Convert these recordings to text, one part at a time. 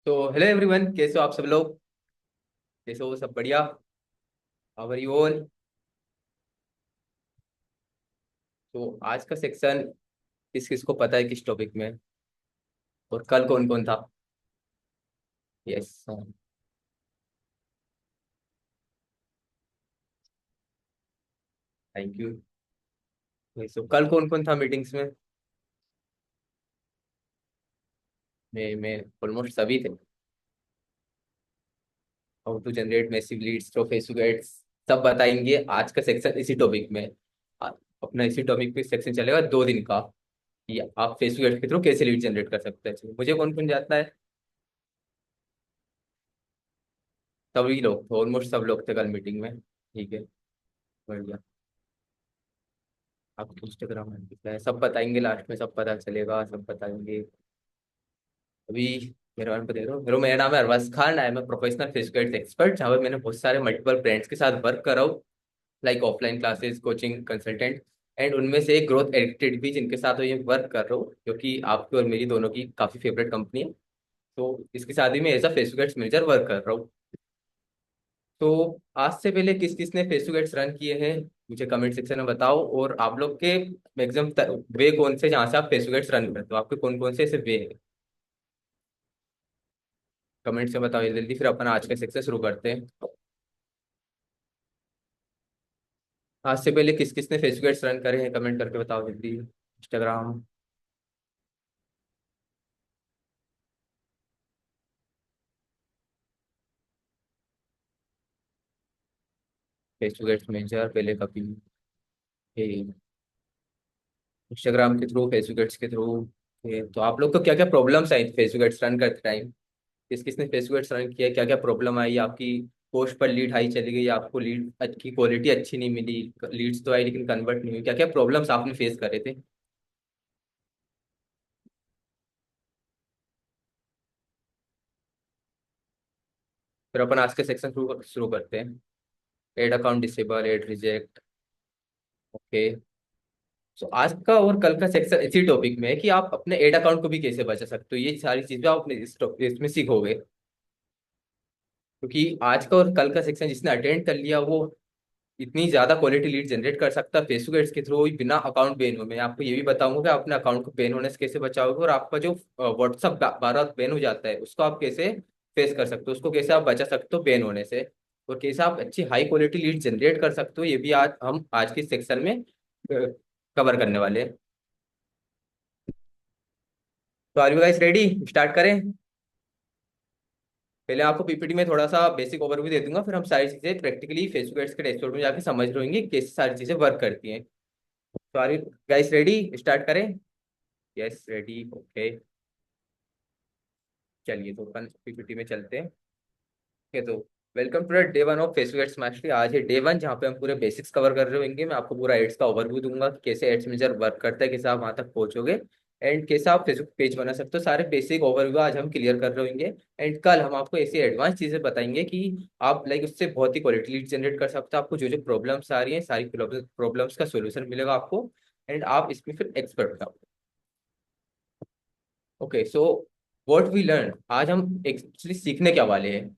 तो hello everyone, कैसे हो आप सब लोग? कैसे हो? सब बढ़िया? How are you all? तो आज का सेक्शन किस किस को पता है किस टॉपिक में, और कल कौन कौन था? यस। Thank you. सो कल कौन कौन था मीटिंग्स में? मैं ऑलमोस्ट सभी थे। How to generate massive leads through Facebook ads, सब बताएंगे आज का सेक्शन इसी टॉपिक में। आ- अपना इसी टॉपिक पे सेक्शन चलेगा 2 दिन का। ये आप फेसबुक एड्स के थ्रू कैसे लीड जनरेट कर सकते हैं। चलिए, मुझे कौन कौन जाता है? सभी लोग थे, ऑलमोस्ट सब लोग थे कल मीटिंग में। ठीक है, बढ़िया। आपको इंस्टाग्राम हैंडल क्या है सब बताएंगे, लास्ट में सब पता चलेगा, सब बताएंगे। अभी मेरे नाम पे दे रहा हूँ। मेरा नाम है Arbaz Khan. I am professional Facebook expert, जहाँ पे मैंने बहुत सारे मल्टीपल ब्रांड्स के साथ वर्क करा हूँ। Like offline classes, coaching, consultant. And उनमें से एक ग्रोथ एडिक्टेड भी, जिनके साथ ये वर्क कर रहा हूँ, जो कि आपकी और मेरी दोनों की काफी फेवरेट कंपनी है। तो इसके साथ ही मैं as a Facebook ads manager work कर रहा हूँ। तो आज से पहले किस किस ने फेसबुक एड्स रन किए हैं, मुझे कमेंट सेक्शन में बताओ। और आप लोग के मैक्सिमम वे कौन से जहाँ से आप फेसबुक एड्स रन करते हो, आपके कौन कौन से ऐसे वे हैं? कमेंट से बताओ जल्दी जल्दी, फिर अपन आज का सेक्शन शुरू करते हैं। आज से पहले किस किस ने फेसबुक एड्स रन करे हैं, कमेंट करके बताओ जल्दी। इंस्टाग्राम, फेसबुक एड्स मैनेजर पहले कभी इंस्टाग्राम के थ्रू, फेसबुक एड्स के थ्रू। तो आप लोग को क्या क्या प्रॉब्लम्स आई फेसबुक एड्स रन करते टाइम? किस किसने फेसबुक एड्स रन किया, क्या क्या प्रॉब्लम आई? आपकी पोस्ट पर लीड हाई चली गई, आपको लीड की क्वालिटी अच्छी नहीं मिली, लीड्स तो आई लेकिन कन्वर्ट नहीं हुई, क्या क्या प्रॉब्लम्स आपने फेस करे थे? फिर अपन आज के सेक्शन शुरू शुरू करते हैं। Ad account disable, ad reject. Okay. So आज का और कल का सेक्शन इसी टॉपिक में है कि आप अपने एड अकाउंट को भी कैसे बचा सकते हो। ये सारी चीजें आप अपने इसमें सीखोगे। क्योंकि आज का और कल का सेक्शन जिसने अटेंड कर लिया, वो इतनी ज्यादा क्वालिटी लीड जनरेट कर सकता है फेसबुक एड्स के थ्रू बिना अकाउंट बैन हुए। मैं आपको ये भी बताऊंगा कि आप अपने अकाउंट को बैन होने से कैसे बचाओगे, और आपका जो व्हाट्सअप बार बार बैन हो जाता है, उसको आप कैसे फेस कर सकते हो, उसको कैसे आप बचा सकते हो बैन होने से, और कैसे आप अच्छी हाई क्वालिटी लीड जनरेट कर सकते हो। ये भी आज हम आज के सेक्शन में कवर करने वाले हैं। तो are you guys ready? Start करें? पहले आपको पीपीटी में थोड़ा सा बेसिक ओवरव्यू दे दूंगा, फिर हम सारी चीजें प्रैक्टिकली फेसबुक एड्स के डैशबोर्ड में जाके समझ रहेंगे कैसे सारी चीजें वर्क करती हैं। तो are you guys ready? Start करें? Yes, ready, okay. चलिए, तो अपन पीपीटी में चलते हैं। ठीक है, तो welcome to day one of Facebook ads mastery. आज है डे वन, जहाँ पे हम पूरे बेसिक्स कवर कर रहे होंगे। मैं आपको पूरा एड्स का ओवरव्यू दूंगा कि कैसे एड्स मैनेजर वर्क करता है, कैसे आप वहां तक पहुंचोगे, एंड कैसे आप फेसबुक पेज बना सकते हो। सारे बेसिक ओवरव्यू आज हम क्लियर कर रहे होंगे। एंड कल हम आपको ऐसी एडवांस चीजें बताएंगे कि आप लाइक उससे बहुत ही क्वालिटी लीड जनरेट कर सकते हो। आपको जो जो प्रॉब्लम्स आ रही हैं, सारी प्रॉब्लम्स का सोल्यूशन मिलेगा आपको, एंड आप इसमें फिर एक्सपर्ट हो। Okay, so what we learn, आज हम एक्चुअली सीखने क्या वाले हैं।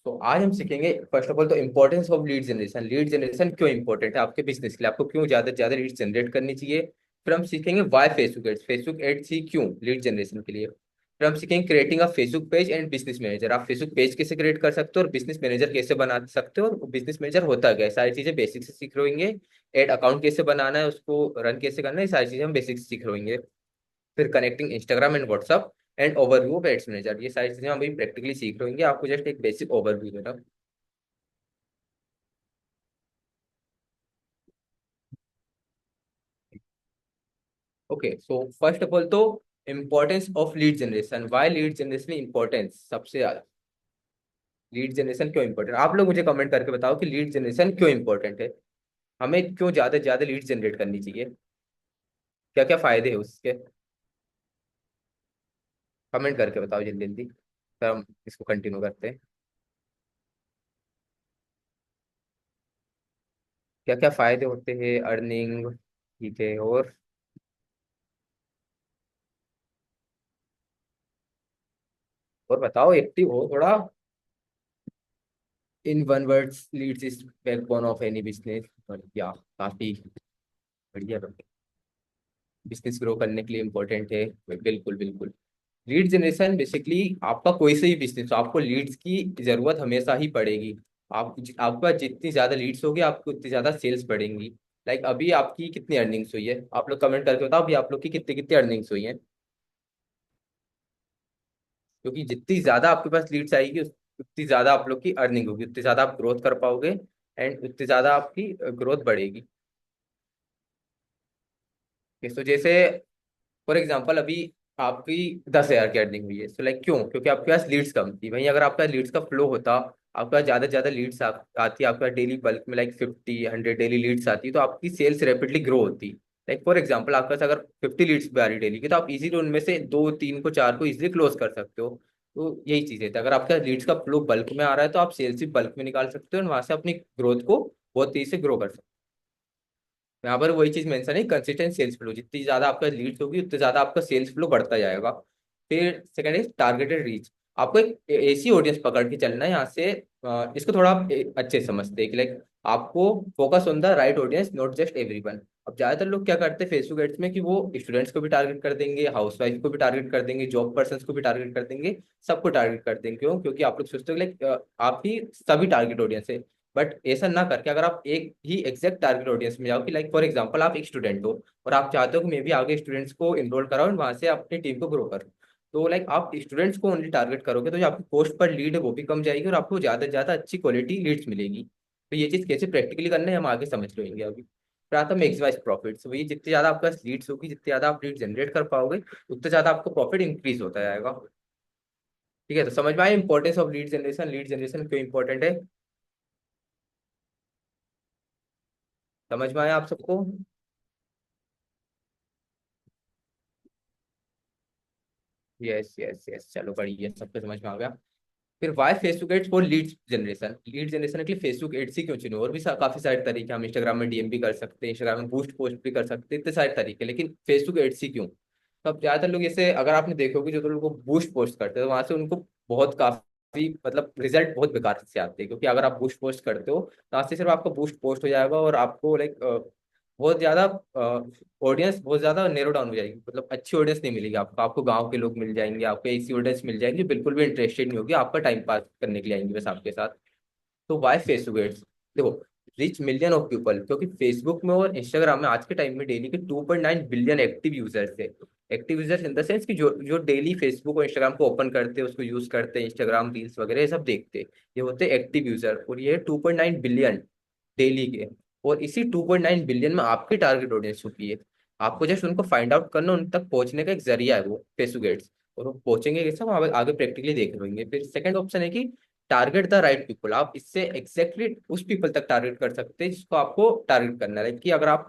तो आज हम सीखेंगे फर्स्ट ऑफ ऑल तो importance of lead generation. Lead generation क्यों इंपॉर्टेंट है आपके बिजनेस के लिए, आपको क्यों ज्यादा से ज्यादा लीड जनरेट करनी चाहिए। फिर हम सीखेंगे why Facebook ads, Facebook ads ही क्यों लीड जनरेशन के लिए। फिर हम सीखेंगे creating a Facebook page and business manager, आप फेसबुक पेज कैसे क्रिएट कर सकते हो और बिजनेस मैनेजर कैसे बना सकते हो, और बिजनेस मैनेजर होता क्या है, सारी चीजें बेसिक से सीख रहे होंगे। एड अकाउंट कैसे बनाना है, उसको रन कैसे करना है, ये सारी चीजें हम बेसिक से सीख रहे होंगे। फिर connecting Instagram and WhatsApp and overview of ads manager, ये सारी चीजें हम अभी प्रैक्टिकली सीख रहे होंगे। आपको जस्ट एक बेसिक ओवरव्यू देना। Okay, so first of all तो importance of lead generation, why lead generation importance सबसे ज्यादा। लीड जनरेशन क्यों इंपॉर्टेंट, आप लोग मुझे कमेंट करके बताओ कि लीड जनरेशन क्यों इंपॉर्टेंट है। हमें क्यों ज्यादा से ज्यादा लीड जनरेट करनी चाहिए, क्या क्या फायदे हैं उसके। कमेंट करके बताओ जल्दी जल्दी, फिर हम इसको कंटिन्यू करते हैं। क्या क्या फायदे होते हैं, अर्निंग, ठीक है, और और बताओ, एक्टिव हो थोड़ा। In one words, leads is backbone of any business. और क्या, काफी बढ़िया। बिजनेस ग्रो करने के लिए इम्पोर्टेंट है। बिल्कुल बिल्कुल। लीड जनरेशन बेसिकली, आपका कोई से भी बिजनेस हो, आपको लीड्स की जरूरत हमेशा ही पड़ेगी। आपके पास जितनी ज्यादा लीड्स होगी, आपको उतनी ज्यादा सेल्स बढ़ेंगी। लाइक अभी आपकी कितनी अर्निंग्स हुई है, आप लोग कमेंट करके बताओ, अभी आप लोग की कितनी कितनी अर्निंग्स हुई है। क्योंकि जितनी ज्यादा आपके पास लीड्स आएगी, उतनी ज्यादा आप लोग की अर्निंग होगी, उतनी ज्यादा आप ग्रोथ कर पाओगे, एंड उतनी ज्यादा आपकी ग्रोथ बढ़ेगी। तो जैसे फॉर एग्जाम्पल अभी आपकी 10,000 की अर्निंग हुई है, तो लाइक क्यों? क्योंकि आपके पास लीड्स कम थी। वहीं अगर आपका लीड्स का फ्लो होता, आपके पास ज्यादा से ज्यादा लीड्स आती, आपका डेली बल्क में लाइक 50 100 डेली लीड्स आती, तो आपकी सेल्स रैपिडली ग्रो होती। लाइक फॉर एग्जाम्पल आपके पास अगर 50 लीड्स भी आ रही डेली की, तो आप इजीली उनमें से दो तीन को चार को इजीली क्लोज कर सकते हो। तो यही चीज है, तो अगर आपका लीड्स का फ्लो बल्क में आ रहा है, तो आप सेल्स भी बल्क में निकाल सकते हो, और वहां से अपनी ग्रोथ को बहुत तेजी से ग्रो कर सकते हो। यहाँ पर वही चीज मेंशन है, कंसिस्टेंट सेल्स फ्लो, जितनी ज्यादा आपका लीड्स होगी उतनी ज्यादा आपका सेल्स फ्लो बढ़ता जाएगा। फिर सेकंड इज टारगेटेड रीच। आपको एक ऐसी ऑडियंस पकड़ के चलना है यहाँ से। इसको थोड़ा आप अच्छे से समझते हैं कि लाइक आपको focus on the right audience, not just everyone. अब ज्यादातर लोग क्या करते हैं फेसबुक एड्स में, कि वो स्टूडेंट्स को भी टारगेट कर देंगे, हाउस वाइफ को भी टारगेट कर देंगे, जॉब पर्सन को भी टारगेट कर देंगे, सबको टारगेट कर देंगे। क्यों? क्योंकि आप लोग सोचते हो लाइक आप ही सभी टारगेट ऑडियंस है। बट ऐसा ना करके, अगर आप एक ही एग्जैक्ट टारगेट ऑडियंस में जाओ, कि लाइक फॉर एग्जांपल आप एक स्टूडेंट हो, और आप चाहते हो कि मैं भी आगे स्टूडेंट्स को इनरोल कराऊं और वहां से अपनी टीम को ग्रो करूं, तो लाइक आप स्टूडेंट्स को ओनली टारगेट करोगे, तो जो आपकी कॉस्ट पर लीड है वो भी कम जाएगी, और आपको ज्यादा से ज्यादा अच्छी क्वालिटी लीड्स मिलेगी। तो ये चीज कैसे प्रैक्टिकली करना है हम आगे समझ लेंगे अभी। फिर आता मैक्सिमाइज प्रॉफिट। वही जितनी ज्यादा आपके पास लीड्स होगी, जितनी ज्यादा आप लीड जनरेट कर पाओगे, उतने ज्यादा आपको प्रॉफिट इंक्रीज होता जाएगा। ठीक है, तो समझ में आया importance of lead generation, lead generation क्यों इंपॉर्टेंट है? समझ में आया आप सबको? यस यस यस, चलो बढ़िया, सबको समझ में आ गया। फिर why Facebook ads for lead generation. Lead generation के लिए फेसबुक एड्स ही क्यों चुने? और भी काफी सारे तरीके, हम इंस्टाग्राम में डीएम भी कर सकते हैं, इंस्टाग्राम में बूस्ट पोस्ट भी कर सकते हैं, इतने सारे तरीके, लेकिन फेसबुक एड्स ही क्यों? तो अब ज्यादातर लोग ऐसे, अगर आपने देखोगे जो तो लोग बूस्ट पोस्ट करते हैं, तो वहां से उनको बहुत काफी मतलब रिजल्ट बहुत बेकार से आते हैं। क्योंकि अगर आप बूस्ट पोस्ट करते हो, तो आज से सिर्फ आपका बूस्ट पोस्ट हो जाएगा, और आपको लाइक बहुत ज्यादा ऑडियंस बहुत ज्यादा नेरो डाउन हो जाएगी, मतलब अच्छी ऑडियंस नहीं मिलेगी आपको। आपको गांव के लोग मिल जाएंगे, आपको ऐसी ऑडियंस मिल जाएंगे जो बिल्कुल भी इंटरेस्टेड नहीं होगी, आपका टाइम पास करने के लिए आएंगे बस आपके साथ। तो वाई फेसबुक एड्स? देखो, रीच मिलियन ऑफ पीपल, क्योंकि फेसबुक में और इंस्टाग्राम में आज के टाइम में डेली के 2.9 बिलियन एक्टिव यूजर्स है। Active users in the sense कि जो जो डेली फेसबुक और इंस्टाग्राम को ओपन करते हैं, उसको यूज करते हैं, इंस्टाग्राम रील्स वगैरह ये सब देखते हैं, ये होते हैं एक्टिव यूजर, और ये 2.9 बिलियन डेली के। और इसी 2.9 बिलियन में आपकी टारगेट ऑडियंस छुपी है। आपको जस्ट उनको फाइंड आउट करना, उन तक पहुंचने का एक जरिया है वो फेसबुक एड्स। और वो पहुंचेंगे कैसे, हम आगे आगे प्रैक्टिकली देख लेंगे। फिर सेकंड ऑप्शन है कि टारगेट द राइट पीपल। आप इससे एग्जैक्टली उस पीपल तक टारगेट कर सकते हैं जिसको आपको टारगेट करना है। कि अगर आप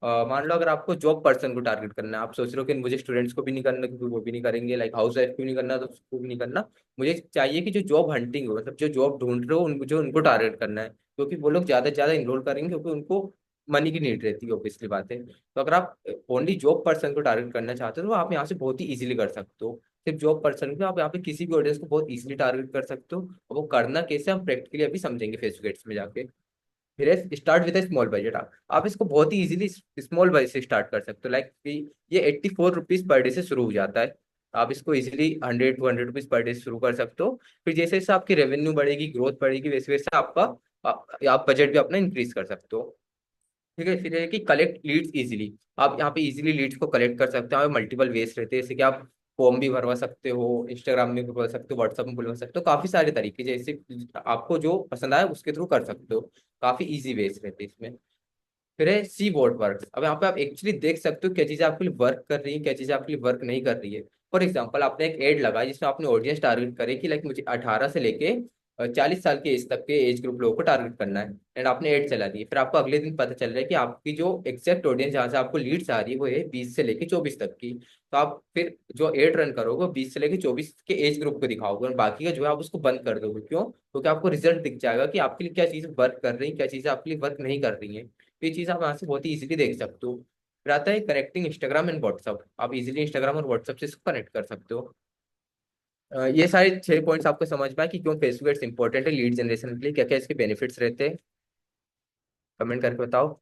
मान लो, अगर आपको जॉब पर्सन को टारगेट करना है, आप सोच रहे हो कि मुझे स्टूडेंट्स को भी नहीं करना क्योंकि वो भी नहीं करेंगे, लाइक हाउस वाइफ को भी नहीं करना तो उसको भी नहीं करना, मुझे चाहिए कि जो जॉब हंटिंग हो, मतलब जो जॉब ढूंढ रहे हो मुझे उनको टारगेट करना है, क्योंकि वो लोग ज्यादा से ज्यादा इनरोल करेंगे, क्योंकि उनको मनी की नीड रहती है, ऑब्वियसली बात है। तो अगर आप ओनली जॉब पर्सन को टारगेट करना चाहते हो, तो आप यहाँ से बहुत ही इजीली कर सकते हो। सिर्फ जॉब पर्सन को आप यहाँ पे किसी भी ऑडियंस को बहुत इजीली टारगेट कर सकते हो, और वो करना कैसे हम प्रैक्टिकली अभी समझेंगे फेसबुक एड्स में जाके। फिर स्टार्ट विद स्मॉल बजट। आप इसको बहुत ही इजीली स्मॉल बजट से स्टार्ट कर सकते हो। लाइक ये 84 रुपीज पर डे से शुरू हो जाता है। आप इसको इजीली 100 200 रुपीज पर डे से शुरू कर सकते हो। फिर जैसे जैसे आपकी रेवेन्यू बढ़ेगी, ग्रोथ बढ़ेगी, वैसे वैसे आपका आप बजट भी अपना इंक्रीज कर सकते हो। ठीक है, फिर है कि कलेक्ट लीड्स इजीली। आप यहाँ पे इजीली लीड्स को कलेक्ट कर सकते हो। मल्टीपल वेज रहते हैं, जैसे कि आप फॉर्म भी भरवा सकते हो, इंस्टाग्राम में भी भरवा सकते हो, व्हाट्सएप में भरवा सकते हो, काफी सारे तरीके जैसे आपको जो पसंद आए उसके थ्रू कर सकते हो। काफी इजी वेज रहते हैं इसमें। फिर है सी बोर्ड वर्क। अब यहाँ पे आप एक्चुअली देख सकते हो क्या चीजें आपके लिए वर्क कर रही है, क्या चीजें आपके लिए वर्क नहीं कर रही है। फॉर एग्जाम्पल, आपने एक एड लगाया जिसमें आपने ऑडियंस टारगेट करे कि लाइक मुझे 18 से लेके 40 साल के एज तक के एज ग्रुप लोगों को टारगेट करना है, एंड आपने एड चला दी। फिर आपको अगले दिन पता चल रहा है कि आपकी जो एग्जैक्ट ऑडियंस जहाँ से आपको लीड्स आ रही है वो है 20 से लेके 24 तक की। तो आप फिर जो एड रन करोगे 20 से लेके 24 के एज ग्रुप को दिखाओगे, और बाकी का जो है आप उसको बंद कर दोगे। क्यों? क्योंकि आपको रिजल्ट दिख जाएगा कि आपके लिए क्या चीजें वर्क कर रही है, क्या चीजें आपके लिए वर्क नहीं कर रही है। तो ये चीज आप यहाँ से बहुत ही इजीली देख सकते हो। फिर आता है कनेक्टिंग इंस्टाग्राम एंड व्हाट्सअप। आप इजीली इंस्टाग्राम और व्हाट्सअप से इसको कनेक्ट कर सकते हो। ये सारे 6 पॉइंट्स आपको समझ पाए कि क्यों फेसबुक एड्स इंपॉर्टेंट है लीड जनरेशन के लिए, क्या क्या इसके बेनिफिट्स रहते हैं? कमेंट करके बताओ।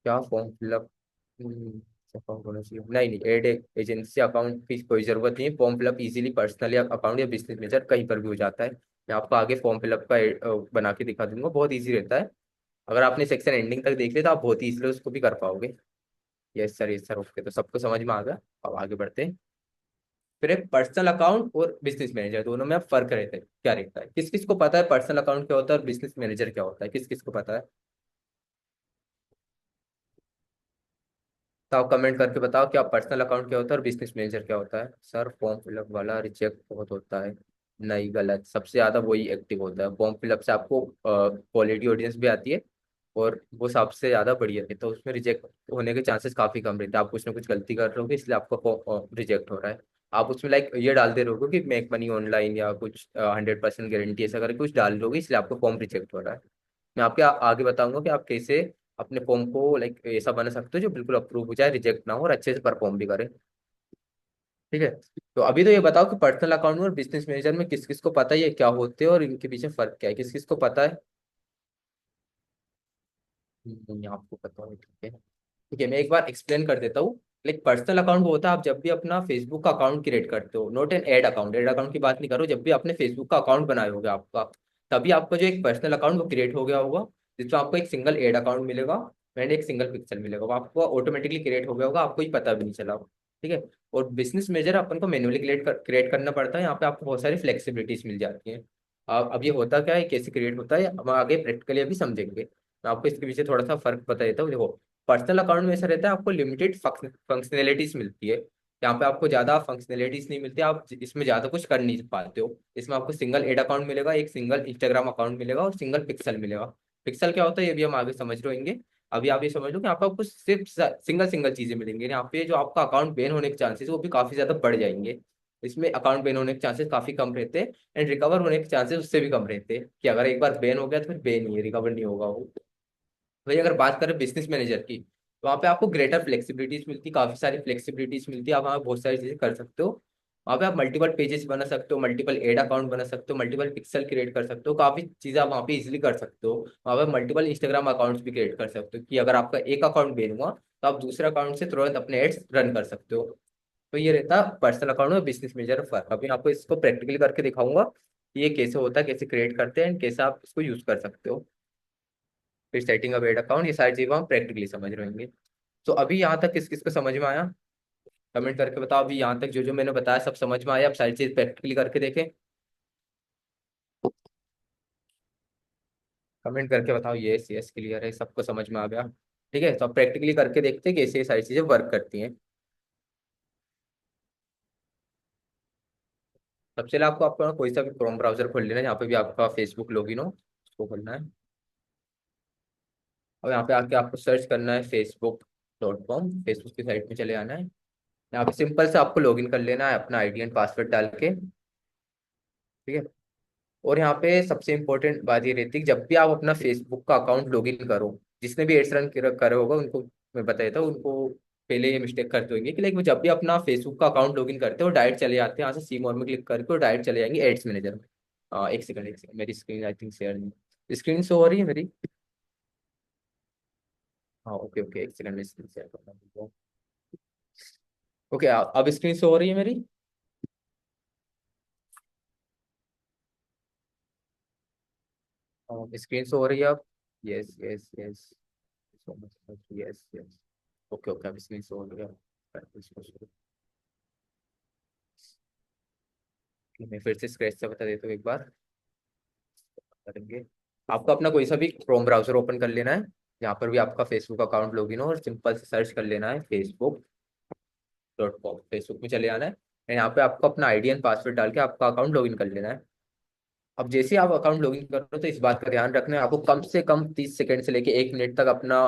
क्या फॉर्म फिलअप अकाउंट होना चाहिए? नहीं नहीं, एड एजेंसी अकाउंट की कोई जरूरत नहीं है। फॉर्म फिलअप इजीली पर्सनल या अकाउंट या बिजनेस मेजर कहीं पर भी हो जाता है। मैं आपको आगे फॉर्म फिलअप का बना के दिखा दूंगा, बहुत ईजी रहता है। अगर आपने सेक्शन एंडिंग तक देख लिया तो आप बहुत ही इजीली उसको भी कर पाओगे। यस सर ओके, तो सबको समझ में आ गया। अब आगे बढ़ते हैं। फिर एक पर्सनल अकाउंट और बिजनेस मैनेजर दोनों में अब फर्क रहता है, क्या रहता है? किस किस को पता है पर्सनल अकाउंट क्या होता है और बिजनेस मैनेजर क्या होता है? किस किस को पता है? तो आप कमेंट करके बताओ क्या पर्सनल अकाउंट क्या होता है और बिजनेस मैनेजर क्या होता है? सर फॉर्म फिलअप वाला रिजेक्ट बहुत होता है। नहीं, गलत। सबसे ज्यादा वही एक्टिव होता है। फॉर्म फिलअप से आपको क्वालिटी ऑडियंस भी आती है और वो सबसे ज्यादा बढ़िया है, तो उसमें रिजेक्ट होने के चांसेस काफी कम रहते हैं। आप कुछ ना कुछ गलती कर रहे होगे इसलिए आपका रिजेक्ट हो रहा है। आप उसमें लाइक ये डाल दे रहोगे कि मेक मनी ऑनलाइन या कुछ 100% गारंटी ऐसा करके कुछ डाल दोगे, इसलिए आपका फॉर्म रिजेक्ट हो रहा है। मैं आपके आगे बताऊंगा कि आप कैसे अपने फॉर्म को लाइक ऐसा बना सकते हो जो बिल्कुल अप्रूव हो जाए, रिजेक्ट ना हो और अच्छे से परफॉर्म भी करे। ठीक है। तो अभी तो ये बताओ कि पर्सनल अकाउंट और बिजनेस मैनेजर में किस किस को पता है ये क्या होते हैं और इनके पीछे फर्क क्या है? किस किस को पता है? नहीं, आपको पता है, ठीक है। ठीक है, मैं एक बार एक्सप्लेन कर देता हूँ। लाइक पर्सनल अकाउंट वो होता है आप जब भी अपना फेसबुक का अकाउंट क्रिएट करते हो, not an ad account. Ad account की बात नहीं करो, जब भी आपने फेसबुक का अकाउंट बनाया होगा आपका, तभी आपका जो एक पर्सनल अकाउंट वो क्रिएट हो गया होगा, जिसमें आपको एक सिंगल एड अकाउंट मिलेगा एंड एक सिंगल पिक्सल मिलेगा। वो आपको ऑटोमेटिकली क्रिएट हो गया होगा, आपको ही पता भी नहीं चला। ठीक है। और बिजनेस मेजर अपन को मैनुअली क्रिएट करना पड़ता है। यहाँ पे आपको बहुत सारी फ्लेक्सिबिलिटीज मिल जाती है। अब ये होता क्या है, कैसे क्रिएट होता है, हम आगे प्रैक्टिकली अभी समझेंगे। मैं आपको इसके पीछे थोड़ा सा फर्क बता देता हूँ। देखो, पर्सनल अकाउंट में ऐसा रहता है आपको लिमिटेड फंक्शनैलिटीज मिलती है। यहाँ पे आपको ज्यादा फंक्शनैलिटीज नहीं मिलती, आप इसमें ज्यादा कुछ कर नहीं पाते हो। इसमें आपको सिंगल एड अकाउंट मिलेगा, एक सिंगल इंस्टाग्राम अकाउंट मिलेगा और सिंगल पिक्सल मिलेगा। पिक्सल क्या होता है ये भी हम आगे समझ रहे होंगे। अभी आप ये समझ लो कि यहाँ पे आपको सिर्फ सिंगल सिंगल चीजें मिलेंगी। यहाँ पे जो आपका अकाउंट बैन होने के चांसेस वो भी काफी ज्यादा बढ़ जाएंगे। इसमें अकाउंट बैन होने के चांसेस काफी कम रहते हैं एंड रिकवर होने के चांसेस उससे भी कम रहते हैं, कि अगर एक बार बैन हो गया तो फिर बैन ही है, रिकवर नहीं होगा वो। वही अगर बात करें बिजनेस मैनेजर की, तो वहाँ पे आपको ग्रेटर फ्लेक्सिबिलिटीज मिलती, काफी सारी फ्लेक्सिबिलिटीज मिलती है। आप वहाँ बहुत सारी चीजें कर सकते हो। वहाँ पे आप मल्टीपल पेजेस बना सकते हो, मल्टीपल एड अकाउंट बना सकते हो, मल्टीपल पिक्सल क्रिएट कर सकते हो, काफी चीजें आप वहाँ पे इजिली कर सकते हो। वहाँ पे मल्टीपल इंस्टाग्राम अकाउंट्स भी क्रिएट कर सकते हो, कि अगर आपका एक अकाउंट बैन हुआ तो आप दूसरे अकाउंट से तुरंत अपने एड्स रन कर सकते हो। तो ये रहता पर्सनल अकाउंट और बिजनेस मैनेजर फर्क। अभी मैं आपको इसको प्रैक्टिकली करके दिखाऊंगा कि ये कैसे होता है, कैसे क्रिएट करते हैं एंड कैसे आप इसको यूज कर सकते हो। फिर सेटिंग अप एड अकाउंट, ये सारी चीजें हम प्रैक्टिकली समझ रहे होंगे। तो अभी यहाँ तक किस किस को समझ में आया? कमेंट करके बताओ अभी यहाँ तक जो जो मैंने बताया सब समझ में आया? अब सारी चीज प्रैक्टिकली करके देखें। कमेंट करके बताओ यस यस क्लियर है, सबको समझ में आ गया। ठीक है, तो अब प्रैक्टिकली करके देखते हैं कैसे ये सारी चीजें वर्क करती हैं। सबसे पहले आपको आपका कोई सा भी क्रोम ब्राउजर खोल लेना है, जहाँ पे भी आपका फेसबुक लॉगिन हो उसको खोलना है। और यहाँ पे आके आपको सर्च करना है facebook.com, फेसबुक की साइट में चले आना है। यहाँ पे सिंपल से आपको लॉगिन कर लेना है अपना आईडी एंड पासवर्ड डाल के। ठीक है। और यहाँ पे सबसे इंपॉर्टेंट बात ये रहती है कि जब भी आप अपना फेसबुक का अकाउंट लॉगिन करो, जिसने भी एड्स रन करे होगा उनको मैं बता देता हूँ, उनको पहले ये मिस्टेक करते होंगे कि लाइक वो जब भी अपना फेसबुक का अकाउंट लॉगिन करते हो डायरेक्ट चले जाते हैं यहाँ से सी मोर में क्लिक करके और डायरेक्ट चले जाएंगे एड्स मैनेजर में। एक सेकंड मेरी स्क्रीन आई थिंक शेयर नहीं, स्क्रीन शो हो रही है मेरी? हाँ ओके ओके, एक सेकंड में स्क्रीन शेयर करना है। ओके, अब स्क्रीन शो हो रही है मेरी? स्क्रीन शो हो रही है अब? Yes yes yes, so much, yes yes. Okay okay, अब स्क्रीन शो हो रही है। मैं फिर से स्क्रैच से बता देता हूँ एक बार करेंगे। आपको अपना कोई सा भी क्रोम ब्राउजर ओपन कर लेना है, यहाँ पर भी आपका फेसबुक अकाउंट लॉगिन हो और सिंपल से सर्च कर लेना है facebook.com। फेसबुक में चले आना है and यहाँ पे आपको अपना आईडी एंड पासवर्ड डाल के आपका अकाउंट लॉगिन कर लेना है। अब जैसे ही आप अकाउंट लॉगिन कर रहे हो तो इस बात का ध्यान रखना है, आपको कम से कम 30 सेकंड से लेके 1 मिनट तक अपना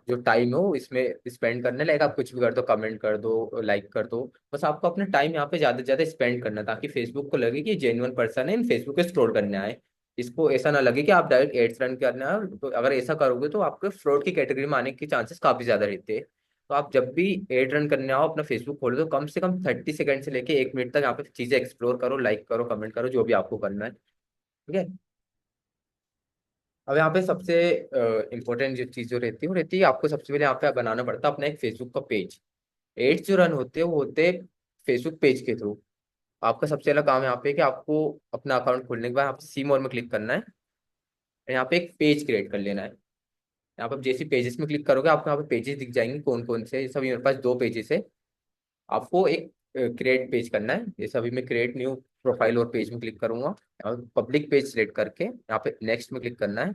जो टाइम हो इसमें स्पेंड करना है। लाइक आप कुछ भी कर दो, कमेंट कर दो, लाइक कर दो, बस आपको अपना टाइम यहाँ पे ज्यादा से ज्यादा स्पेंड करना है, ताकि फेसबुक को लगे कि जेन्युइन पर्सन है, इन फेसबुक पे स्क्रॉल करने आए। इसको ऐसा ना लगे कि आप डायरेक्ट एड्स रन करने आए, तो अगर ऐसा करोगे तो आपके फ्रॉड की कैटेगरी में आने के चांसेस काफी ज्यादा रहते हैं। तो आप जब भी एड रन करने आओ अपना फेसबुक खोलो तो कम से कम 30 सेकंड से लेके 1 मिनट तक यहाँ पे चीजें एक्सप्लोर करो, लाइक करो, कमेंट करो, जो भी आपको करना है। ठीक है। अब यहाँ पे सबसे इंपॉर्टेंट जो चीज जो रहती है वो रहती है, आपको सबसे पहले यहाँ पे बनाना पड़ता है अपना एक फेसबुक का पेज। एड्स जो रन होते हैं वो होते हैं फेसबुक पेज के थ्रू। आपका सबसे पहला काम यहाँ पे है कि आपको अपना अकाउंट खोलने के बाद यहाँ पे सी मोर में क्लिक करना है। यहाँ पे एक पेज क्रिएट कर लेना है। यहाँ पे आप जैसे पेजेस में क्लिक करोगे आपको यहाँ पे पेजेस दिख जाएंगे कौन कौन से। जैसे अभी मेरे पास 2 पेजेस है। आपको एक क्रिएट पेज करना है। जैसे अभी मैं क्रिएट न्यू प्रोफाइल और पेज में क्लिक करूंगा। और पब्लिक पेज सिलेक्ट करके यहाँ पे नेक्स्ट में क्लिक करना है।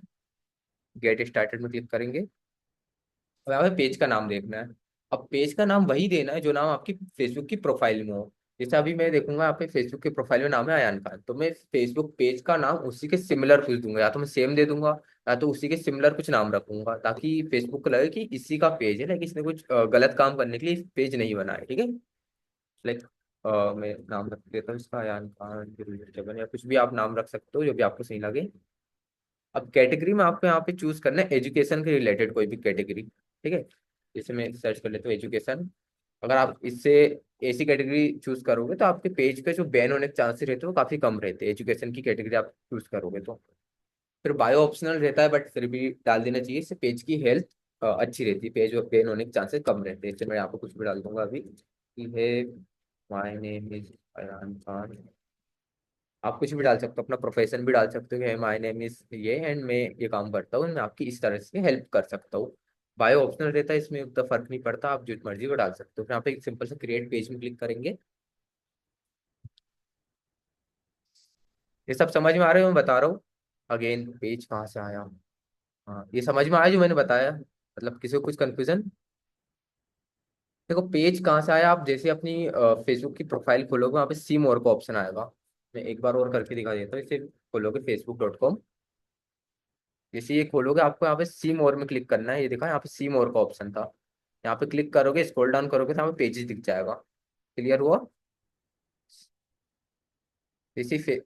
गेट स्टार्टेड में क्लिक करेंगे। अब यहाँ पे पेज का नाम देखना है। अब पेज का नाम वही देना है जो नाम आपकी फेसबुक की प्रोफाइल में हो। जैसे अभी मैं देखूंगा यहाँ पे फेसबुक की प्रोफाइल में नाम है अयान खान, तो मैं फेसबुक पेज का नाम उसी के सिमिलर कुछ दूंगा, या तो मैं सेम दे दूंगा या तो उसी के सिमिलर कुछ नाम रखूंगा, ताकि फेसबुक को लगे कि इसी का पेज है, लेकिन इसने कुछ गलत काम करने के लिए पेज नहीं बना है। ठीक है। लाइक मैं नाम रख देता हूँ इसका अयान खान 07, या कुछ भी आप नाम रख सकते हो जो भी आपको सही लगे। अब कैटेगरी में आपको यहाँ पे चूज करना है एजुकेशन के रिलेटेड कोई भी कैटेगरी। ठीक है। जैसे मैं सर्च कर लेता हूँ एजुकेशन। अगर आप इससे ऐसी कैटेगरी चूज करोगे तो आपके पेज पे जो बैन होने के चांसेस रहते हैं वो काफी कम रहते हैं, एजुकेशन की कैटेगरी आप चूज करोगे तो। फिर बायो ऑप्शनल रहता है बट फिर भी डाल देना चाहिए, इससे पेज की हेल्थ अच्छी रहती है, पेज बैन होने के चांसेस कम रहते हैं। इससे मैं आपको कुछ भी डाल दूंगा अभी कि है my name is Ayaan Khan. आप कुछ भी डाल सकते हो, अपना प्रोफेशन भी डाल सकते हो कि माय नेम इज ये एंड मैं ये काम करता हूँ, मैं आपकी इस तरह से हेल्प कर सकता हूँ। बायो ऑप्शनल रहता है, इसमें उतना फर्क नहीं पड़ता, आप जो मर्जी को डाल सकते हो। फिर यहाँ पे एक सिंपल से क्रिएट पेज में क्लिक करेंगे। ये सब समझ में आ रहा है, मैं बता रहा हूँ। अगेन पेज कहाँ से आया। हाँ ये समझ में आया जो मैंने बताया, मतलब किसी को कुछ कंफ्यूजन। देखो पेज कहाँ से आया, आप जैसे अपनी फेसबुक की प्रोफाइल खोलोगे वहाँ पे सी मोर का ऑप्शन आएगा। मैं एक बार और करके दिखा देता हूँ। इसे खोलोगे facebook.com। जैसे ये खोलोगे आपको यहाँ पे सी मोर में क्लिक करना है। ये देखा यहाँ पे सी मोर का ऑप्शन था। यहाँ पे क्लिक करोगे, स्क्रॉल डाउन करोगे तो यहाँ पे पेजेस दिख जाएगा। क्लियर हुआ। जैसे फे-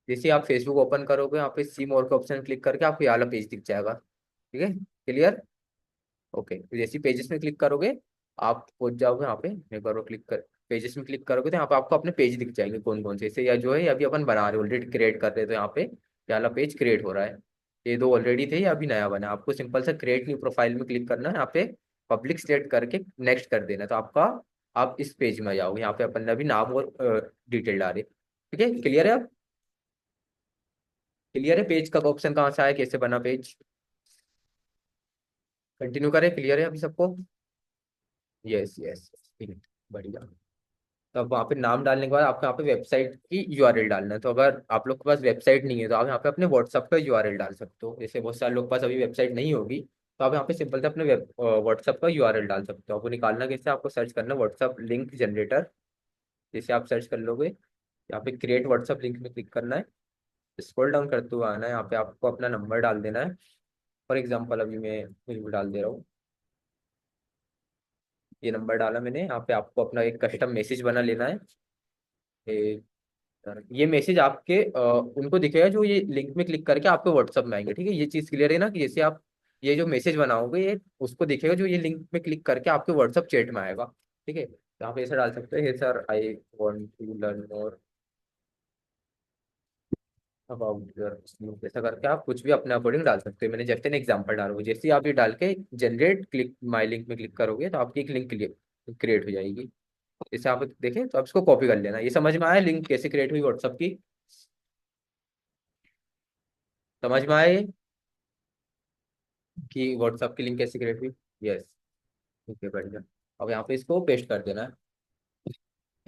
जैसे आप फेसबुक ओपन करोगे यहाँ पे सी मोर का ऑप्शन क्लिक करके आपको ये वाला पेज दिख जाएगा। ठीक है। क्लियर। ओके तो जैसे पेजेस में क्लिक करोगे आप पहुंच जाओगे यहाँ पे। एक बार क्लिक कर पेजेस में क्लिक करोगे तो यहाँ पे आपको अपने पेज दिख जाएंगे कौन कौन से, इसे या जो है ये अभी अपन बना रहे ऑलरेडी क्रिएट कर रहे हैं, तो यहाँ पे ये वाला पेज क्रिएट हो रहा है। ये दो ऑलरेडी थे, ये अभी नया बना है। आपको सिंपल सा क्रिएट न्यू प्रोफाइल में क्लिक करना है, यहाँ पे पब्लिक सेलेक्ट करके नेक्स्ट कर देना, तो आपका आप इस पेज में जाओगे। यहाँ पे अपन ने अभी नाम और डिटेल डाले। ठीक है। क्लियर है अब। क्लियर है पेज का ऑप्शन कहाँ से आया, कैसे बना पेज। कंटिन्यू करें। क्लियर है अभी सबको। Yes yes. ठीक है। बढ़िया। तो अब वहाँ पे नाम डालने के बाद आपको यहाँ पे वेबसाइट की यूआरएल डालना है। तो अगर आप लोग के पास वेबसाइट नहीं है तो आप यहाँ पे अपने व्हाट्सअप का यूआरएल डाल सकते हो। जैसे बहुत सारे लोग के पास अभी वेबसाइट नहीं होगी तो आप यहाँ पे सिंपल से अपने व्हाट्सअप का यूआरएल डाल सकते हो। आपको निकालना कैसे, आपको सर्च करना व्हाट्सअप लिंक जनरेटर। जैसे आप सर्च कर लोगे यहाँ पे क्रिएट व्हाट्सअप लिंक में क्लिक करना है। स्क्रॉल डाउन करते हुए आना है, यहाँ पे आपको अपना नंबर डाल देना है। फॉर एग्जाम्पल अभी मैं कुछ भी डाल दे रहा हूँ। ये नंबर डाला मैंने, यहाँ पे आपको अपना एक कस्टम मैसेज बना लेना है। ये मैसेज आपके उनको दिखेगा जो ये लिंक में क्लिक करके आपके व्हाट्सअप में आएंगे। ठीक है। ये चीज क्लियर है ना, कि जैसे आप ये जो मैसेज बनाओगे ये उसको दिखेगा जो ये लिंक में क्लिक करके आपके व्हाट्सअप चैट में आएगा। ठीक है। तो आप ऐसा डाल सकते हैं, sir I want to learn more about your, ऐसा करके आप कुछ भी अपने अकॉर्डिंग डाल सकते हो। मैंने जस्ट एन एग्जांपल डाला हूँ। जैसे ही आप ये डाल के जनरेट क्लिक माई लिंक में क्लिक करोगे तो आपकी एक लिंक क्रिएट हो जाएगी। जैसे आप देखें तो आप इसको कॉपी कर लेना। ये समझ में आया लिंक कैसे क्रिएट हुई व्हाट्सअप की। समझ में आया ये कि व्हाट्सअप की लिंक कैसे क्रिएट हुई। यस। ठीक है बढ़िया। अब यहाँ पे इसको पेस्ट कर देना है।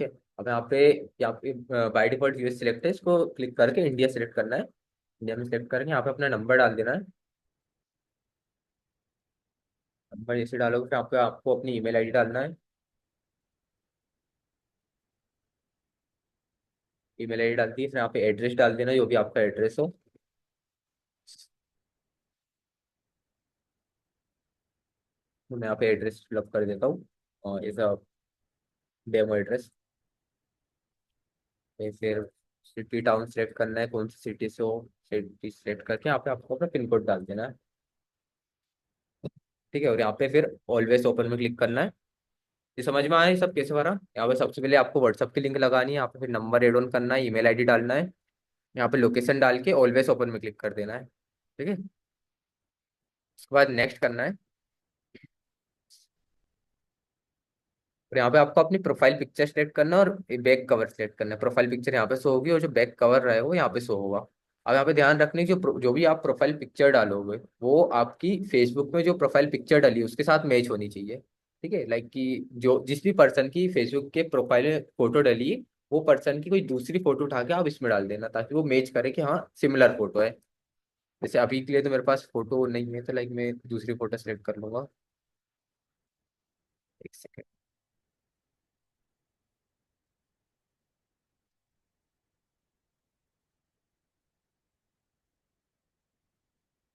ठीक है। अब यहाँ पे बाय डिफॉल्ट यूएस सिलेक्ट है, इसको क्लिक करके इंडिया सिलेक्ट करना है। इंडिया में सिलेक्ट करके यहाँ पे अपना नंबर डाल देना है। नंबर जैसे डालोगे फिर आपको आपको अपनी ईमेल आईडी डालना है। ईमेल आईडी डालती है, फिर यहाँ पे एड्रेस डाल देना जो भी आपका एड्रेस हो। तो मैं यहाँ पे एड्रेस फिलअप कर देता हूँ और ऐसा डेमो एड्रेस। फिर सिटी टाउन सेलेक्ट करना है, कौन सी सिटी से हो सिटी सेलेक्ट करके यहाँ पे आपको अपना पिन कोड डाल देना है। ठीक है, और यहाँ पे फिर ऑलवेज ओपन में क्लिक करना है। ये समझ में आया ये सब कैसे भरा? यहाँ पे सबसे पहले आपको व्हाट्सअप की लिंक लगानी है, यहाँ पे फिर नंबर एड ऑन करना है, ईमेल आईडी डालना है, यहाँ पे लोकेशन डाल के ऑलवेज ओपन में क्लिक कर देना है। ठीक है, उसके बाद नेक्स्ट करना है। और यहाँ पे आपको अपनी प्रोफाइल पिक्चर सेलेक्ट करना है और बैक कवर सेलेक्ट करना है। प्रोफाइल पिक्चर यहाँ पे शो होगी और जो बैक कवर रहे वो यहाँ पे शो होगा। अब यहाँ पे ध्यान रखने की जो भी आप प्रोफाइल पिक्चर डालोगे वो आपकी फेसबुक में जो प्रोफाइल पिक्चर डाली है उसके साथ मैच होनी चाहिए। ठीक है, लाइक कि जो जिस भी पर्सन की फेसबुक के प्रोफाइल में फोटो डली है वो पर्सन की कोई दूसरी फोटो उठा के आप इसमें डाल देना ताकि वो मैच करे कि हाँ सिमिलर फोटो है। जैसे अभी के लिए तो मेरे पास फोटो नहीं है तो लाइक मैं दूसरी फोटो सेलेक्ट कर लूंगा। एक सेकेंड।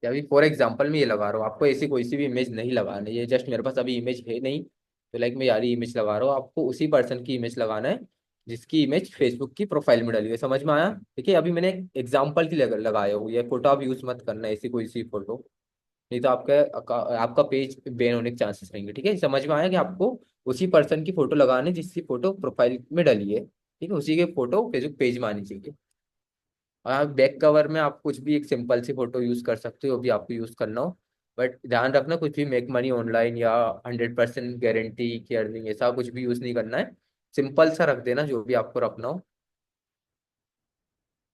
या अभी फॉर एग्जाम्पल मैं ये लगा रहा हूँ, आपको ऐसी कोई सी भी इमेज नहीं लगानी है, ये जस्ट मेरे पास अभी इमेज है नहीं तो लाइक मैं यारी इमेज लगा रहा हूँ, आपको उसी पर्सन की इमेज लगाना है जिसकी इमेज फेसबुक की प्रोफाइल में डली है। समझ में आया? ठीक है, अभी मैंने एग्जाम्पल की लगाया हुआ, ये फोटो आप यूज मत करना, ऐसी कोई सी फोटो, नहीं तो आपका पेज बैन होने के चांसेस रहेंगे। ठीक है, समझ में आया कि आपको उसी पर्सन की फोटो लगानी है जिसकी फोटो प्रोफाइल में डली है। ठीक है, उसी के फोटो फेसबुक पेज में आनी चाहिए। और आप बैक कवर में आप कुछ भी एक सिंपल सी फोटो यूज कर सकते हो, भी आपको यूज करना हो। बट ध्यान रखना कुछ भी मेक मनी ऑनलाइन या 100% गारंटी की अर्निंग ऐसा कुछ भी यूज नहीं करना है। सिंपल सा रख देना जो भी आपको रखना हो।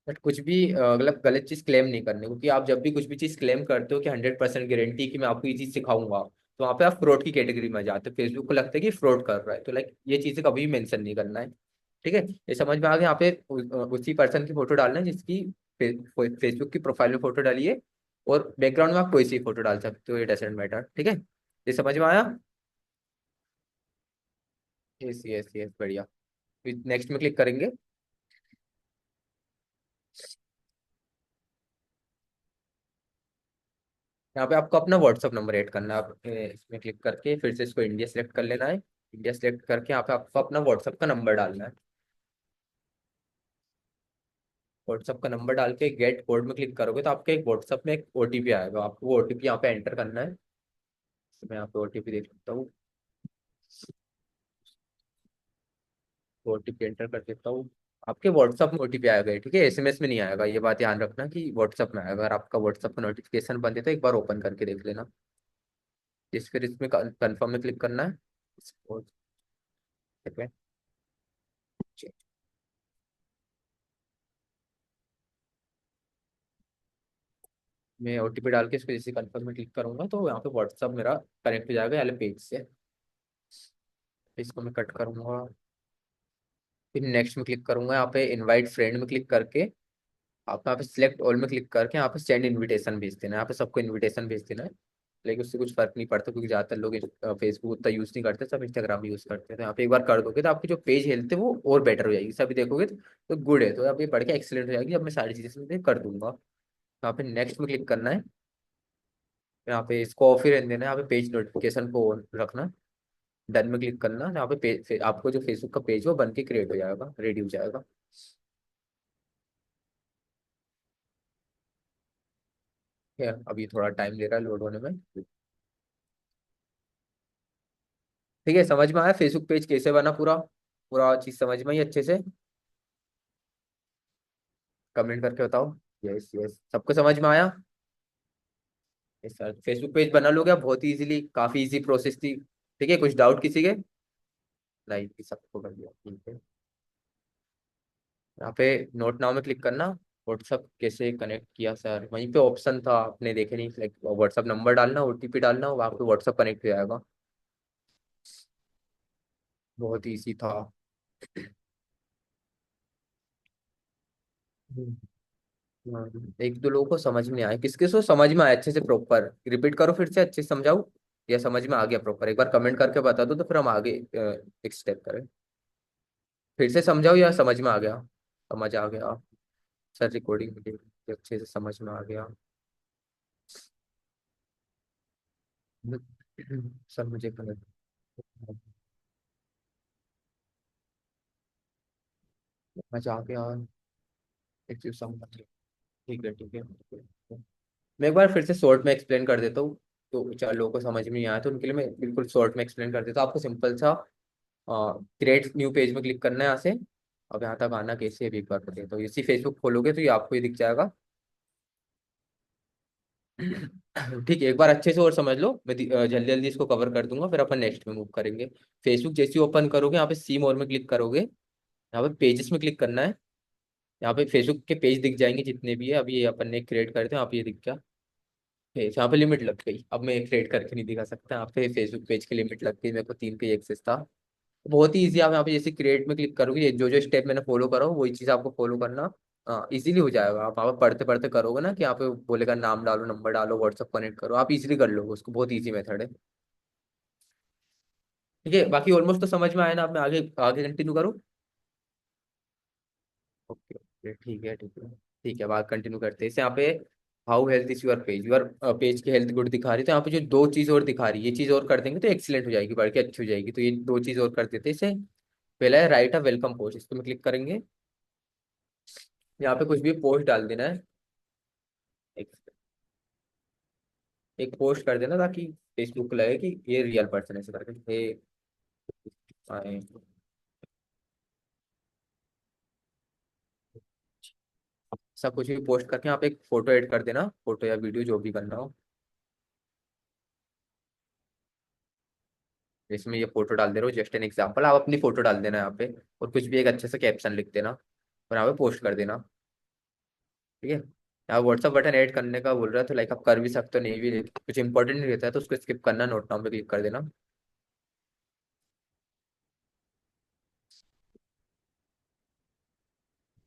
बट कुछ भी गलत गलत चीज क्लेम नहीं करनी, क्योंकि आप जब भी कुछ भी चीज क्लेम करते हो कि 100% गारंटी कि मैं आपको ये चीज सिखाऊंगा तो वहाँ पे आप फ्रॉड की कैटेगरी में जाते हो, फेसबुक को लगता है कि फ्रॉड कर रहा है, तो लाइक ये चीजें कभी भी मेंशन नहीं करना है। ठीक है, ये समझ में आ गया? यहाँ पे उसी पर्सन की फोटो डालना है जिसकी फेसबुक की प्रोफाइल में फोटो डाली है, और बैकग्राउंड में आप कोई सी फोटो डाल सकते हो, ये डजेंट मैटर। ठीक है, ये समझ में आया? यस यस यस, बढ़िया। नेक्स्ट में क्लिक करेंगे। यहाँ पे आपको अपना व्हाट्सअप नंबर ऐड करना है। आप इसमें क्लिक करके फिर से इसको इंडिया सेलेक्ट कर लेना है। इंडिया सेलेक्ट करके यहाँ पे आपको अपना व्हाट्सअप का नंबर डालना है। व्हाट्सअप का नंबर डाल के गेट कोड में क्लिक करोगे तो आपके एक व्हाट्सअप में एक ओटीपी आएगा, आपको वो ओटीपी यहाँ पे एंटर करना है। तो मैं यहाँ पे ओटीपी देख सकता हूँ, ओटीपी एंटर कर देता हूँ। आपके व्हाट्सअप में ओटीपी आएगा, ठीक है, एसएमएस में नहीं आएगा, ये बात ध्यान रखना कि व्हाट्सअप में आएगा। अगर आपका व्हाट्सअप का नोटिफिकेशन बंद है तो एक बार ओपन करके देख लेना। फिर इसमें कन्फर्म में क्लिक करना है। और मैं ओटीपी डाल के इसको जैसे कंफर्म में क्लिक करूंगा तो यहाँ पे व्हाट्सअप मेरा कनेक्ट हो जाएगा वाले पेज से। इसको मैं कट करूंगा, फिर नेक्स्ट में क्लिक करूंगा, यहाँ पे इनवाइट फ्रेंड में क्लिक करके आप यहाँ पे सिलेक्ट ऑल में क्लिक करके यहाँ पे सेंड इनविटेशन भेज देना है। यहाँ पे सबको इनविटेशन भेज देना है, लेकिन उससे कुछ फर्क नहीं पड़ता क्योंकि ज्यादातर लोग फेसबुक उतना यूज नहीं करते, सब इंस्टाग्राम यूज करते हैं। तो यहाँ पे एक बार कर दोगे तो आपकी जो पेज हेल्थ है वो और बेटर हो जाएगी, सभी देखोगे तो गुड है, तो आप ये पढ़ के एक्सीलेंट हो जाएगी। अब मैं सारी चीजें कर दूंगा। यहाँ पे नेक्स्ट में क्लिक करना है, यहाँ पे इसको ऑफ ही रहने देना है, यहाँ पे पेज नोटिफिकेशन को ऑन रखना। डन में क्लिक करना, यहाँ पे आपको जो फेसबुक का पेज वो बन के क्रिएट हो जाएगा, रेडी हो जाएगा। ठीक है, अभी थोड़ा टाइम ले रहा है लोड होने में। ठीक है, समझ में आया फेसबुक पेज कैसे बना? पूरा पूरा चीज समझ में आई अच्छे से? कमेंट करके बताओ। यस यस, सबको समझ में आया? यस सर, फेसबुक पेज बना लोगे आप बहुत ही इजीली, काफी इजी प्रोसेस थी। ठीक है, कुछ डाउट किसी के? नहीं, सबको कर दिया, ठीक है। यहाँ पे नोट नाउ में क्लिक करना। व्हाट्सअप कैसे कनेक्ट किया सर, वहीं पे ऑप्शन था आपने देखे नहीं, लाइक व्हाट्सअप नंबर डालना, ओटीपी डालना, वहाँ पे व्हाट्सअप कनेक्ट हो जाएगा। बहुत इजी था। हम्म, एक दो लोगों को समझ में आया, किस किस को समझ में आया अच्छे से प्रॉपर? रिपीट करो फिर से, अच्छे से समझाओ, या समझ में आ गया प्रॉपर? एक बार कमेंट करके बता दो तो फिर हम आगे एक स्टेप करें। फिर से समझाओ या समझ में आ गया? समझ आ गया सर, रिकॉर्डिंग अच्छे से समझ में आ गया। सर मुझे समझ आ गया। एक चीज समझ, ठीक है ठीक है। मैं एक बार फिर से शॉर्ट में एक्सप्लेन कर देता हूँ। तो चार लोगों को समझ में नहीं आया तो उनके लिए मैं बिल्कुल शॉर्ट में एक्सप्लेन कर देता हूँ। आपको सिंपल सा क्रिएट न्यू पेज में क्लिक करना है यहाँ से। अब यहाँ तक आना कैसे है भी एक बार बताइए। तो इसी फेसबुक खोलोगे तो ये आपको ये दिख जाएगा। ठीक है, एक बार अच्छे से और समझ लो, मैं जल्दी जल्दी इसको कवर कर दूंगा, फिर अपन नेक्स्ट में मूव करेंगे। फेसबुक जैसे ही ओपन करोगे, यहाँ पे सी मोर में क्लिक करोगे, यहाँ पे पेजेस में क्लिक करना है। यहाँ पे फेसबुक के पेज दिख जाएंगे जितने भी है, अभी ये अपन ने क्रिएट करते हैं। यहाँ पे ये दिख गया पेज, यहाँ पे लिमिट लग गई, अब मैं क्रिएट करके नहीं दिखा सकता। यहाँ पे फेसबुक पेज की लिमिट लग गई, मेरे को 3 पेज एक्सेस था। बहुत ही ईजी। आप यहाँ पे जैसे क्रिएट में क्लिक करोगे, जो जो स्टेप मैंने फॉलो करा हो वही चीज़ आपको फॉलो करना। हाँ, इजीली हो जाएगा। आप वहाँ पे पढ़ते पढ़ते करोगे ना कि यहाँ पे बोलेगा नाम डालो, नंबर डालो, व्हाट्सअप कनेक्ट करो, आप इजीली कर लोगे उसको। बहुत ईजी मेथड है। ठीक है, बाकी ऑलमोस्ट तो समझ में आया ना। अब मैं आगे आगे कंटिन्यू करूँ? ओके ओके, ठीक है ठीक है। ठीक है, बात कंटिन्यू करते हैं इसे। यहाँ पे how health is your page, your page की हेल्थ गुड दिखा रही है। तो यहाँ पे जो दो चीज और दिखा रही है, ये चीज और कर देंगे तो एक्सीलेंट हो जाएगी, बढ़ के अच्छी हो जाएगी। तो ये दो चीज और कर देते हैं इसे। पहला है राइट अ वेलकम पोस्ट, इस पर मैं क्लिक करेंगे। यहाँ पे कुछ भी पोस्ट डाल देना है। एक, एक पोस्ट कर देना ताकि फेसबुक को लगे कि ये रियल पर्सन है, ऐसे करके हे आए। सब कुछ भी पोस्ट करके यहाँ पे एक फोटो ऐड कर देना, फोटो या वीडियो जो भी करना हो। इसमें ये फोटो डाल दे रहे हो, जस्ट एन एग्जांपल। आप अपनी फोटो डाल देना यहाँ पे, और कुछ भी एक अच्छे से कैप्शन लिख देना और यहाँ पे पोस्ट कर देना। ठीक है, यहाँ व्हाट्सअप बटन ऐड करने का बोल रहा है, तो लाइक आप कर भी सकते हो, नहीं भी। कुछ इंपॉर्टेंट नहीं रहता है तो उसको स्किप करना, नोट नाउ पे क्लिक कर देना।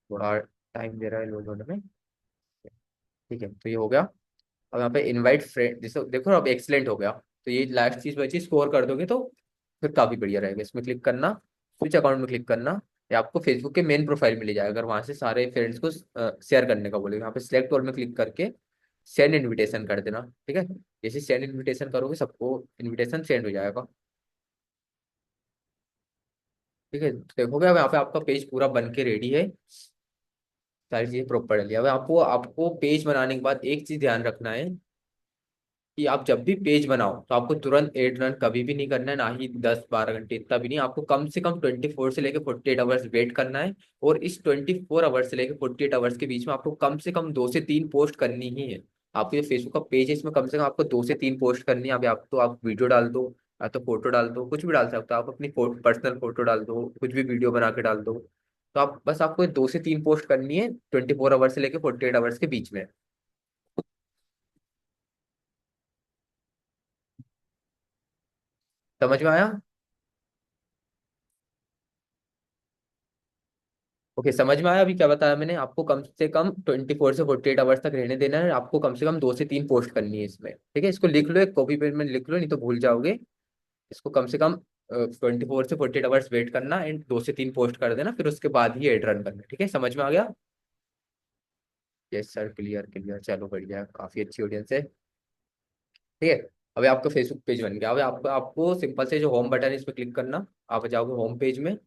थोड़ा टाइम दे रहा है लोड होने में। ठीक है, तो ये हो गया। अब यहाँ पे इनवाइट फ्रेंड, जैसे देखो अब एक्सलेंट हो गया। तो ये लास्ट चीज बची, स्कोर कर दोगे तो फिर काफी बढ़िया रहेगा। इसमें क्लिक करना, स्विच अकाउंट में क्लिक करना। या आपको फेसबुक के मेन प्रोफाइल में ले जाएगा, अगर वहां से सारे फ्रेंड्स को शेयर करने का बोलेगा। यहाँ पे सिलेक्ट ऑल में क्लिक करके सेंड इनविटेशन कर देना। ठीक है, जैसे सेंड इनविटेशन करोगे सबको इनविटेशन सेंड हो जाएगा। ठीक है, तो देखोगे अब यहाँ पे आपका पेज पूरा बन के रेडी है। सारी चीजें प्रॉपर डली। अब आपको आपको पेज बनाने के बाद एक चीज ध्यान रखना है कि आप जब भी पेज बनाओ तो आपको तुरंत एड रन कभी भी नहीं करना है, ना ही 10-12 घंटे, इतना भी नहीं। आपको कम से कम 24 से लेकर 48 आवर्स वेट करना है। और इस 24 आवर्स से लेकर 48 आवर्स के बीच में आपको कम से कम 2 से 3 पोस्ट करनी ही है। आपके जो फेसबुक का पेज है इसमें कम से कम आपको 2 से 3 पोस्ट करनी है। अभी आप तो आप वीडियो डाल दो, या तो फोटो डाल दो, कुछ भी डाल सकते हो आप। अपनी पर्सनल फोटो डाल दो, कुछ भी वीडियो बना के डाल दो। तो आप बस आपको 2 से 3 पोस्ट करनी है 24 आवर्स से लेकर 48 आवर्स के बीच में। समझ में आया? ओके, समझ में आया अभी क्या बताया मैंने आपको? कम से कम 24 से 48 आवर्स तक रहने देना है। आपको कम से कम 2 से 3 पोस्ट करनी है इसमें। ठीक है, इसको लिख लो, एक कॉपी पेन में लिख लो, नहीं तो भूल जाओगे। इसको कम से कम 24 से 48 आवर्स वेट करना एंड 2 से 3 पोस्ट कर देना, फिर उसके बाद ही एड रन करना। ठीक है, समझ में आ गया? यस सर, क्लियर क्लियर, चलो बढ़िया, काफी अच्छी ऑडियंस है। ठीक है, अभी आपका फेसबुक पेज बन गया। अभी आपको आपको सिंपल से जो होम बटन है इस पर क्लिक करना। आप जाओगे होम पेज में,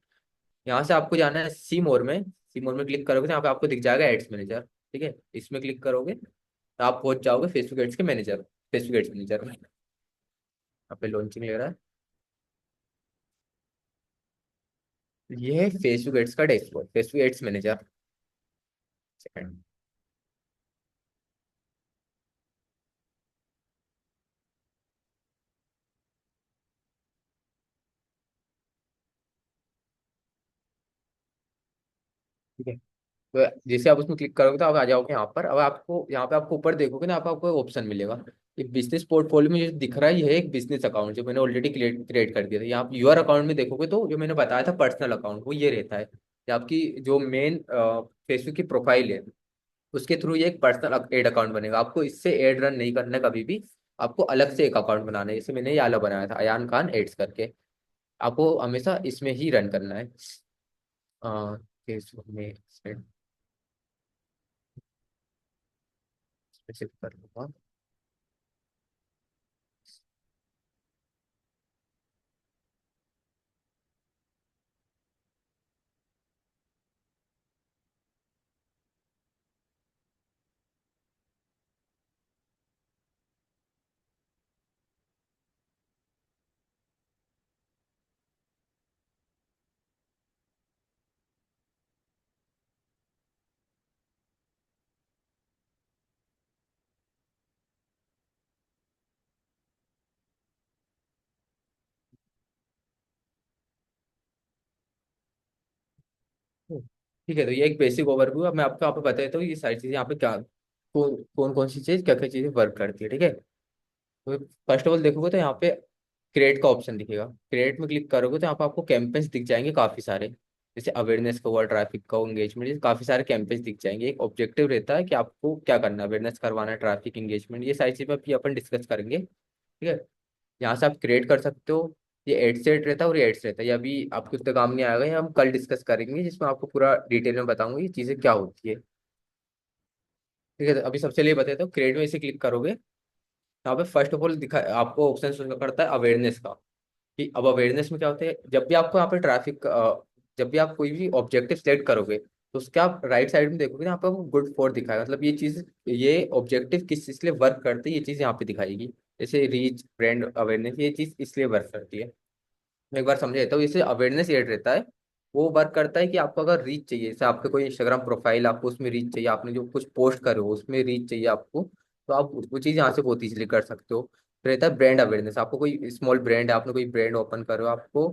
यहाँ से आपको जाना है सी मोर में। सी मोर में क्लिक करोगे तो यहाँ पे आपको दिख जाएगा एड्स मैनेजर। ठीक है, इसमें क्लिक करोगे तो आप पहुंच जाओगे फेसबुक एड्स के मैनेजर, फेसबुक एड्स मैनेजर में। यहाँ पे लॉन्चिंग ले रहा है। ये है फेसबुक एड्स का dashboard, Facebook ads manager. Second. ठीक है, तो जैसे आप उसमें क्लिक करोगे तो आप आ जाओगे यहाँ पर। अब आपको यहाँ पे आपको ऊपर देखोगे ना, आपको ऑप्शन मिलेगा। एक बिजनेस पोर्टफोलियो में जो दिख रहा है, ये है एक बिजनेस अकाउंट जो मैंने ऑलरेडी क्रिएट कर दिया था। यहाँ यूआर अकाउंट में देखोगे तो जो मैंने बताया था पर्सनल अकाउंट, वो ये रहता है। ये आपकी जो मेन फेसबुक की प्रोफाइल है उसके थ्रू ये एक पर्सनल एड अकाउंट बनेगा। आपको इससे एड रन नहीं करना है कभी भी। आपको अलग से एक अकाउंट बनाना है, जैसे मैंने ये वाला बनाया था अयान खान एड्स करके। आपको हमेशा इसमें ही रन करना है। फेसबुक में शिफ्ट कर लूंगा। ठीक है, तो ये एक बेसिक ओवरव्यू है। मैं आपको यहाँ पे बता देता हूँ ये सारी चीजें यहाँ पे क्या, कौन कौन सी चीज क्या क्या चीजें वर्क करती है, ठीक है। तो फर्स्ट ऑफ ऑल देखोगे तो यहाँ पे क्रिएट का ऑप्शन दिखेगा। क्रिएट में क्लिक करोगे तो यहाँ पे आपको कैंपेन्स दिख जाएंगे काफी सारे, जैसे अवेयरनेस का हुआ, ट्रैफिक का, एंगेजमेंट, जैसे काफी सारे कैंपेन्स दिख जाएंगे। एक ऑब्जेक्टिव रहता है कि आपको क्या करना है, अवेयरनेस करवाना है, ट्रैफिक, एंगेजमेंट, ये सारी चीजें अभी अपन डिस्कस करेंगे, ठीक है। यहाँ से आप क्रिएट कर सकते हो। ये एड सेट रहता है और ये एड्स रहता है, ये अभी आपको उतना काम नहीं आएगा, ये हम कल डिस्कस करेंगे जिसमें आपको पूरा डिटेल में बताऊंगा ये चीजें क्या होती है, ठीक है। तो अभी सबसे लिए बताते हो, क्रिएट में इसे क्लिक करोगे, यहाँ पे फर्स्ट ऑफ ऑल दिखा आपको ऑप्शन शो करता है अवेयरनेस का, कि अब अवेयरनेस में क्या होता है, जब भी आपको यहाँ पे ट्रैफिक, जब भी आप कोई भी ऑब्जेक्टिव सेलेक्ट करोगे तो उसके आप राइट साइड में देखोगे ना, यहाँ पे वो गुड फॉर दिखाएगा, मतलब ये चीज, ये ऑब्जेक्टिव किस चीज के लिए वर्क करती है, ये चीज यहाँ पे दिखाएगी। जैसे रीच, ब्रांड अवेयरनेस, ये चीज इसलिए वर्क करती है। मैं एक बार समझा देता हूँ, जैसे अवेयरनेस एड रहता है, वो वर्क करता है कि आपको अगर रीच चाहिए, जैसे आपका कोई इंस्टाग्राम प्रोफाइल, आपको उसमें रीच चाहिए, आपने जो कुछ पोस्ट करे हो उसमें रीच चाहिए आपको, तो आप वो चीज़ यहाँ से बहुत इजीली कर सकते हो। फिर रहता है ब्रांड अवेयरनेस, आपको कोई स्मॉल ब्रांड है, आपने कोई ब्रांड ओपन करो, आपको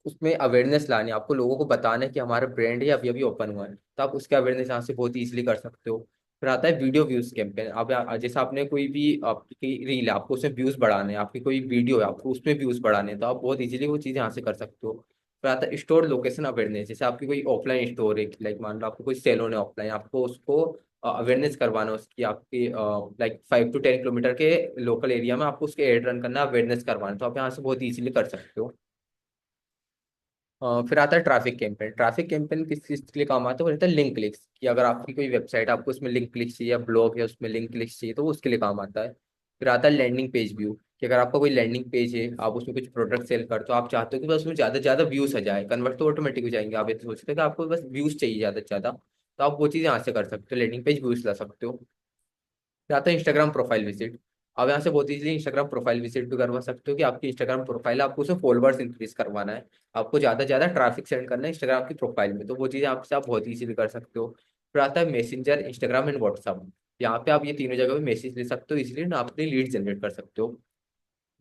उसमें अवेयरनेस लानी है, आपको लोगों को बताना है कि हमारा ब्रांड है अभी अभी ओपन हुआ है, तो आप उसके अवेयरनेस यहाँ से बहुत इजीली कर सकते हो। फिर आता है वीडियो व्यूज कैंपेन। आप जैसे आपने कोई भी आपकी रील है, आपको उसमें व्यूज बढ़ाने हैं, आपकी कोई वीडियो है, आपको उसमें व्यूज बढ़ाने हैं, तो आप बहुत इजीली वो चीज़ यहाँ से कर सकते हो। फिर आता है स्टोर लोकेशन अवेयरनेस, जैसे आपकी कोई ऑफलाइन स्टोर है, लाइक मान लो आपको कोई सैलून है ऑफलाइन, आपको उसको अवेयरनेस करवाना है उसकी, आपकी लाइक 5 to 10 किलोमीटर के लोकल एरिया में आपको उसके एड रन करना है, अवेयरनेस करवाना है, तो आप यहाँ से बहुत इजीली कर सकते हो। फिर आता है ट्रैफिक कैंपेन। ट्रैफिक कैंपेन किस चीज के लिए काम आता है, वो रहता है लिंक क्लिक्स, कि अगर आपकी कोई वेबसाइट, आपको उसमें लिंक क्लिक्स चाहिए, या ब्लॉग है उसमें लिंक क्लिक्स चाहिए, तो वो उसके लिए काम आता है। फिर आता है लैंडिंग पेज व्यू, कि अगर आपका कोई लैंडिंग पेज है, आप उसमें कुछ प्रोडक्ट सेल करते हो, आप चाहते हो कि बस उसमें ज़्यादा से ज़्यादा व्यूज आ जाए, कन्वर्ट तो ऑटोमेटिक हो जाएंगे, आप ये तो सोचते हो कि आपको बस व्यूज चाहिए ज़्यादा से ज़्यादा, तो आप वो चीज़ यहाँ से कर सकते हो, लैंडिंग पेज व्यूज ला सकते हो। फिर आता है इंस्टाग्राम प्रोफाइल विजिट। अब यहाँ से बहुत इजीली इंस्टाग्राम प्रोफाइल विजिट भी करवा सकते हो, कि आपकी इंस्टाग्राम प्रोफाइल है, आपको उसमें फॉलोअर्स इंक्रीज करवाना है, आपको ज्यादा से ज्यादा ट्रैफिक सेंड करना है इंस्टाग्राम की प्रोफाइल में, तो वो चीज़ें आपसे आप बहुत इजीली कर सकते हो। फिर आता है मैसेंजर, इंस्टाग्राम एंड व्हाट्सअप। यहाँ पे आप ये तीनों जगह पे मैसेज ले सकते हो इजीली ना, अपनी लीड जनरेट कर सकते हो,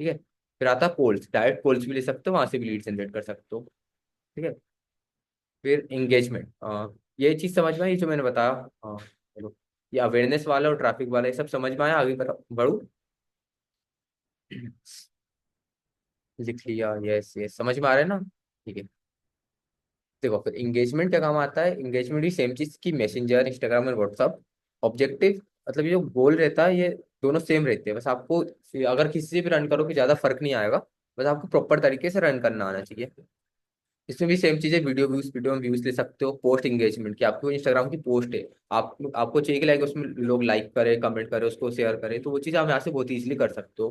ठीक है। फिर आता है कॉल्स, डायरेक्ट कॉल्स भी ले सकते हो, वहां से भी लीड जनरेट कर सकते हो, ठीक है। फिर एंगेजमेंट, ये चीज समझ में आई जो मैंने बताया। चलो, ये अवेयरनेस वाला और ट्रैफिक वाला ये सब समझ में आया, आगे बढ़ू। लिख लिया, यस यस, समझ में आ रहा है ना, ठीक है। देखो फिर इंगेजमेंट क्या काम आता है, इंगेजमेंट भी सेम चीज की, मैसेंजर, इंस्टाग्राम और व्हाट्सअप। ऑब्जेक्टिव मतलब ये जो गोल रहता है ये दोनों सेम रहते हैं, बस आपको अगर किसी से भी रन करोगे ज्यादा फर्क नहीं आएगा, बस आपको प्रॉपर तरीके से रन करना आना चाहिए। इसमें भी सेम चीज है, वीडियो में व्यूज ले सकते हो। पोस्ट इंगेजमेंट की, आपको इंस्टाग्राम की पोस्ट है, आप आपको चाहिए कि लाइक उसमें लोग लाइक करे, कमेंट करे, उसको शेयर करे, तो वो चीज़ आप यहाँ से बहुत इजीली कर सकते हो।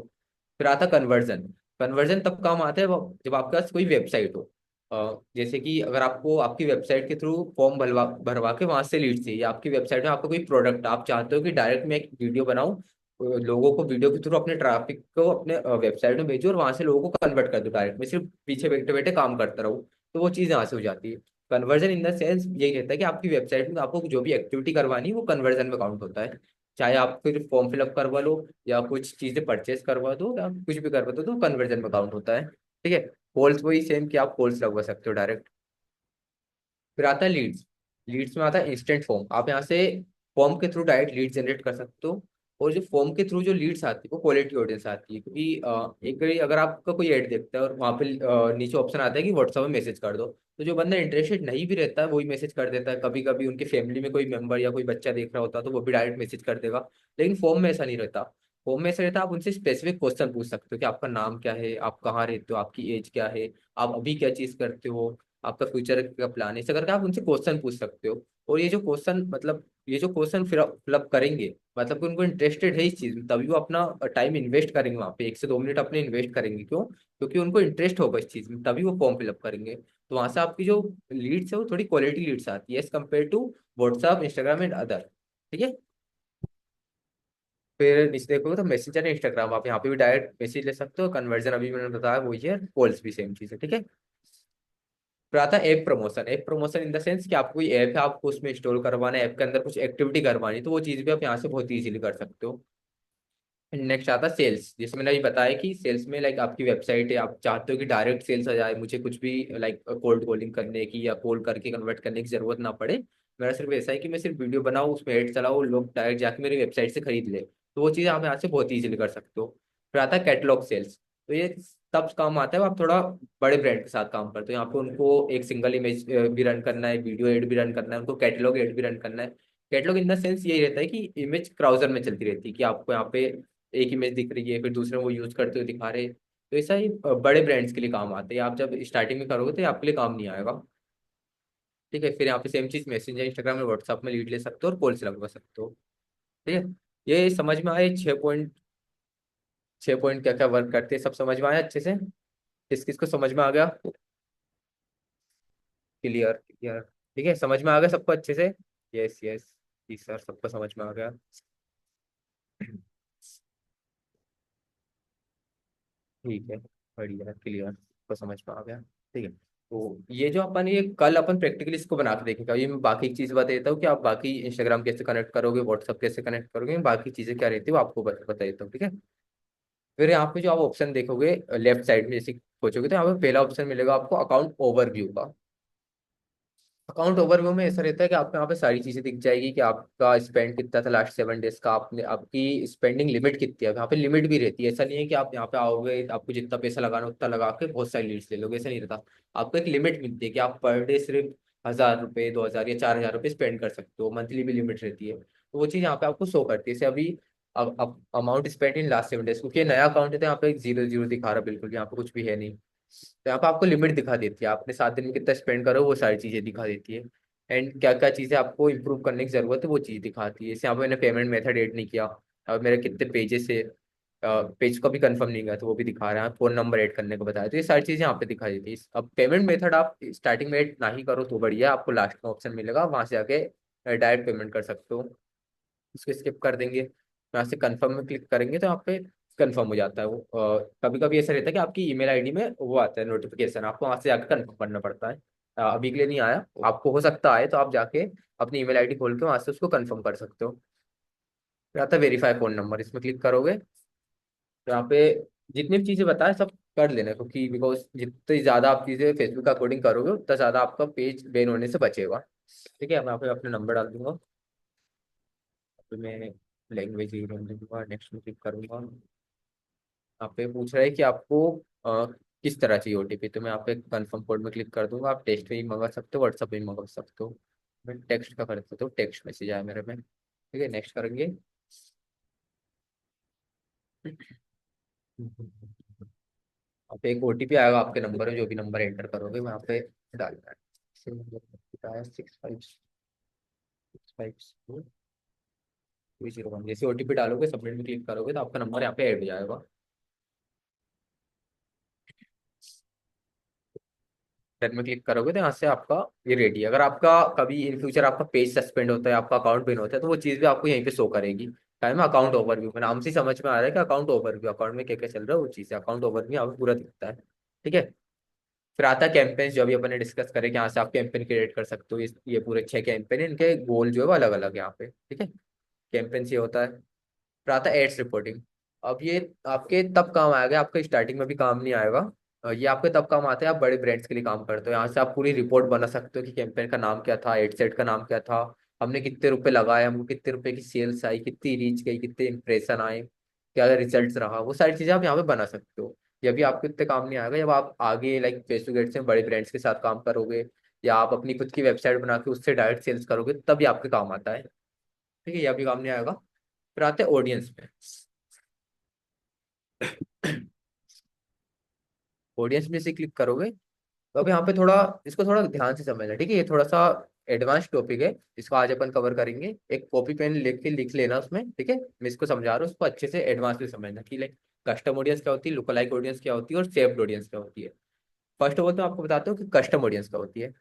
फिर आता कन्वर्जन। कन्वर्जन तब काम आता है जब आपके पास कोई वेबसाइट हो, जैसे कि अगर आपको आपकी वेबसाइट के थ्रू फॉर्म भरवा भरवा के वहां से लीड चाहिए, या आपकी वेबसाइट में आपका कोई प्रोडक्ट आप चाहते हो कि डायरेक्ट मैं एक वीडियो बनाऊं, लोगों को वीडियो के थ्रू अपने ट्रैफिक को अपने वेबसाइट में भेजो और वहां से लोगों को कन्वर्ट कर दो डायरेक्ट, मैं सिर्फ पीछे बैठे बैठे काम करता रहूँ, तो वो चीज़ यहाँ से हो जाती है। कन्वर्जन इन द सेंस यही कहता है कि आपकी वेबसाइट में आपको जो भी एक्टिविटी करवानी है वो कन्वर्जन में काउंट होता है, चाहे आप फिर फॉर्म फिलअप करवा लो, या कुछ चीजें परचेस करवा दो, या कुछ भी करवा दो, तो कन्वर्जन में काउंट होता है, ठीक है। कॉल्स वही सेम कि आप कॉल्स लगवा सकते हो डायरेक्ट। फिर आता है लीड्स। लीड्स में आता है इंस्टेंट फॉर्म, आप यहाँ से फॉर्म के थ्रू डायरेक्ट लीड जनरेट कर सकते हो। और जो फॉर्म के थ्रू जो लीड्स आती है वो क्वालिटी ऑडियंस आती है, क्योंकि एक बारी अगर आपका कोई ऐड देखता है और वहाँ पे नीचे ऑप्शन आता है कि व्हाट्सएप में मैसेज कर दो, तो जो बंदा इंटरेस्टेड नहीं भी रहता है वही मैसेज कर देता है, कभी कभी उनके फैमिली में कोई मेंबर या कोई बच्चा देख रहा होता है तो वो भी डायरेक्ट मैसेज कर देगा। लेकिन फॉर्म में ऐसा नहीं रहता। फॉर्म में ऐसा रहता है, आप उनसे स्पेसिफिक क्वेश्चन पूछ सकते हो कि आपका नाम क्या है, आप कहाँ रहते हो, आपकी एज क्या है, आप अभी क्या चीज करते हो, आपका फ्यूचर का प्लान है, इस करके आप उनसे क्वेश्चन पूछ सकते हो। और ये जो क्वेश्चन मतलब ये जो क्वेश्चन फिलअप करेंगे, मतलब कि उनको इंटरेस्टेड है इस चीज में, तभी वो अपना टाइम इन्वेस्ट करेंगे वहाँ पे, 1 से 2 मिनट अपने इन्वेस्ट करेंगे, क्यों, क्योंकि उनको इंटरेस्ट होगा इस चीज में, तभी वो फॉर्म फिलअप करेंगे। तो वहां से आपकी जो लीड्स है वो थोड़ी क्वालिटी लीड्स आती है as compare to WhatsApp, Instagram and other, ठीक है। फिर नीचे देखोगे तो मैसेंजर है, इंस्टाग्राम, आप यहाँ पे भी डायरेक्ट मैसेज ले सकते हो। कन्वर्जन अभी मैंने बताया वही है, कॉल्स भी सेम चीज है, ठीक है। फिर आता है app promotion. App promotion in the sense कि आपको कोई ऐप है, आपको उसमें इंस्टॉल करवाना है, ऐप के अंदर कुछ एक्टिविटी करवानी है, तो वो चीज़ भी आप यहाँ से बहुत इजीली कर सकते हो। नेक्स्ट आता है सेल्स। जैसे मैंने अभी बताया कि सेल्स में लाइक आपकी वेबसाइट है, आप चाहते हो कि डायरेक्ट सेल्स आ जाए, मुझे कुछ भी लाइक कोल्ड कॉलिंग करने की या कॉल करके कन्वर्ट करने की जरूरत ना पड़े। मेरा सिर्फ ऐसा है कि मैं सिर्फ वीडियो बनाऊँ, उसमें एड चलाऊँ, लोग डायरेक्ट जाके मेरी वेबसाइट से खरीद ले। तो वो चीज़ आप यहाँ से बहुत ईजिली कर सकते हो। फिर आता है कैटलॉग सेल्स। तो ये तब काम आता है, आप थोड़ा बड़े ब्रांड के साथ काम करते हो। यहाँ पे उनको एक सिंगल इमेज भी रन करना है, वीडियो एड भी रन करना है, उनको कैटलॉग एड भी रन करना है। कैटलॉग इन द सेंस यही रहता है कि इमेज ब्राउजर में चलती रहती है, कि आपको यहाँ पे एक इमेज दिख रही है, फिर दूसरे वो यूज करते हुए दिखा रहे हैं। तो ऐसा ही बड़े ब्रांड्स के लिए काम आते हैं। आप जब स्टार्टिंग में करोगे तो ये आपके लिए काम नहीं आएगा। ठीक है। फिर यहाँ पे सेम चीज मैसेंजर, इंस्टाग्राम में, व्हाट्सएप में लीड ले सकते हो और कॉल्स लगवा सकते हो। ठीक है। ये समझ में आए 6 पॉइंट? 6 पॉइंट क्या क्या वर्क करते हैं, सब समझ में आया अच्छे से? किस किस को समझ में आ गया? Clear clear. ठीक है, समझ में आ गया सबको अच्छे से? Yes yes. जी सर, सबको समझ में आ गया। ठीक है, बढ़िया, क्लियर, को समझ में आ गया। ठीक है। तो ये जो अपन, ये कल अपन प्रैक्टिकली इसको बना के देखेंगे। ये मैं बाकी चीज बता देता हूँ कि आप बाकी इंस्टाग्राम कैसे कनेक्ट करोगे, व्हाट्सअप कैसे कनेक्ट करोगे, बाकी चीजें क्या रहती है वो आपको बता देता हूँ। ठीक है। फिर यहाँ पे जो आप ऑप्शन देखोगे लेफ्ट साइड में, जैसे सोचोगे तो यहाँ पे पहला ऑप्शन मिलेगा आपको अकाउंट ओवरव्यू का। अकाउंट ओवरव्यू में ऐसा रहता है कि आपको यहाँ पे सारी चीजें दिख जाएगी कि आपका स्पेंड कितना था लास्ट 7 डेज का, आपने आपकी स्पेंडिंग लिमिट कितनी है। यहाँ पे लिमिट भी रहती है, ऐसा नहीं है कि आप यहाँ पे आओगे आपको जितना पैसा लगाना उतना लगा के बहुत सारी लीड्स ले लोगे, ऐसा नहीं रहता। आपको एक लिमिट मिलती है कि आप पर डे सिर्फ 1,000 रुपये, 2,000 या 4,000 रुपये स्पेंड कर सकते हो। मंथली भी लिमिट रहती है, तो वो चीज़ यहाँ पे आपको शो करती है। जैसे अभी अब amount spend in last 7 days, क्योंकि ये नया अकाउंट है तो यहाँ पे 0 0 दिखा रहा है, बिल्कुल यहाँ पे कुछ भी है नहीं। तो यहाँ पे आपको लिमिट दिखा देती है, आपने 7 दिन में कितना स्पेंड करो वो सारी चीजें दिखा देती है। एंड क्या क्या चीजें आपको इंप्रूव करने की जरूरत है वो चीज दिखाती है। जैसे यहाँ पे मैंने पेमेंट मेथड ऐड नहीं किया, अब मेरे कितने पेजेस है, पेज को भी कंफर्म नहीं किया तो वो भी दिखा रहा है, फोन नंबर ऐड करने को बताया, तो ये सारी चीजें यहाँ पे दिखा देती है। अब पेमेंट मेथड आप स्टार्टिंग में ऐड ना ही करो तो बढ़िया, आपको लास्ट में ऑप्शन मिलेगा, वहां से आके डायरेक्ट पेमेंट कर सकते हो। उसको स्किप कर देंगे, यहाँ से कंफर्म में क्लिक करेंगे तो यहाँ पे कंफर्म हो जाता है वो। कभी कभी ऐसा रहता है कि आपकी ईमेल आईडी में वो आता है नोटिफिकेशन, आपको वहां से जाकर कंफर्म करना पड़ता है। अभी के लिए नहीं आया, आपको हो सकता है तो आप जाके अपनी ईमेल आईडी खोल के वहां से उसको कंफर्म कर सकते हो। फिर आता है वेरीफाई फोन नंबर, इसमें क्लिक करोगे तो यहाँ पे जितनी भी चीजें बताए सब कर लेना, क्योंकि बिकॉज जितनी ज्यादा आप चीजें फेसबुक का कोडिंग करोगे उतना ज्यादा आपका पेज बैन होने से बचेगा। ठीक है, अब यहाँ पे अपना नंबर डाल दूंगा, तो मैं लैंग्वेज ही रहने दूंगा, नेक्स्ट में क्लिक करूंगा। आप पे पूछ रहा है कि आपको किस तरह चाहिए ओटीपी, तो मैं यहाँ पे कंफर्म कोड में क्लिक कर दूंगा। आप टेक्स्ट में ही मंगा सकते हो, व्हाट्सएप में ही मंगा सकते हो। मैं टेक्स्ट का कर सकता हूँ, टेक्स्ट मैसेज आया मेरे में। ठीक है, नेक्स्ट करेंगे। आप एक ओटीपी आएगा आपके नंबर में, जो भी नंबर एंटर करोगे वहाँ पे डालना है। 65656 जैसे ओटीपी डालोगे सबमिट में क्लिक करोगे तो आपका नंबर यहाँ पे ऐड हो जाएगा। फिर में क्लिक करोगे तो यहाँ से आपका ये रेडी है। अगर आपका कभी इन फ्यूचर आपका पेज सस्पेंड होता है, आपका अकाउंट बिन होता है, तो वो चीज़ भी आपको यहीं पे शो करेगी। टाइम अकाउंट ओवरव्यू में नाम से ही समझ में आ रहा है कि अकाउंट ओवरव्यू, अकाउंट में क्या क्या चल रहा है वो चीज़ अकाउंट ओवरव्यू यहाँ पे पूरा दिखता है। ठीक है। फिर आता है कैंपेन, जो अभी अपन ने डिस्कस करे कि यहाँ से आप कैंपेन क्रिएट कर सकते हो। ये पूरे 6 कैंपेन, इनके गोल जो है वो अलग अलग है यहाँ पे। ठीक है, कैंपेन से होता है। फिर आता है एड्स रिपोर्टिंग। अब ये आपके तब काम आएगा, आपके स्टार्टिंग में भी काम नहीं आएगा। ये आपके तब काम आता है आप बड़े ब्रांड्स के लिए काम करते हो। यहाँ से आप पूरी रिपोर्ट बना सकते हो कि कैंपेन का नाम क्या था, एड सेट का नाम क्या था, हमने कितने रुपए लगाए, हमको कितने रुपए की सेल्स आई, कितनी रीच गई, कितने इंप्रेशन आए, क्या रिजल्ट रहा, वो सारी चीजें आप यहाँ पे बना सकते हो। ये भी आपको इतने काम नहीं आएगा जब आप आगे लाइक फेस टू फेस से बड़े ब्रांड्स के साथ काम करोगे, या आप अपनी खुद की वेबसाइट बना के उससे डायरेक्ट सेल्स करोगे, तब ये आपके काम आता है। ठीक है, ये अभी काम नहीं आएगा। फिर आते हैं ऑडियंस में। ऑडियंस में से क्लिक करोगे तो अब यहाँ पे थोड़ा, इसको थोड़ा ध्यान से समझना। ठीक है, ये थोड़ा सा एडवांस टॉपिक है, इसको आज अपन कवर करेंगे। एक कॉपी पेन लेके लिख लेना उसमें। ठीक है, मैं इसको समझा रहा हूँ, उसको अच्छे से एडवांस में समझना कि लाइक कस्टम ऑडियंस क्या होती है, लुकलाइक ऑडियंस क्या होती है, और सेव्ड ऑडियंस क्या होती है। फर्स्ट ऑफ ऑल तो आपको बताता हूँ कि कस्टम ऑडियंस क्या होती है।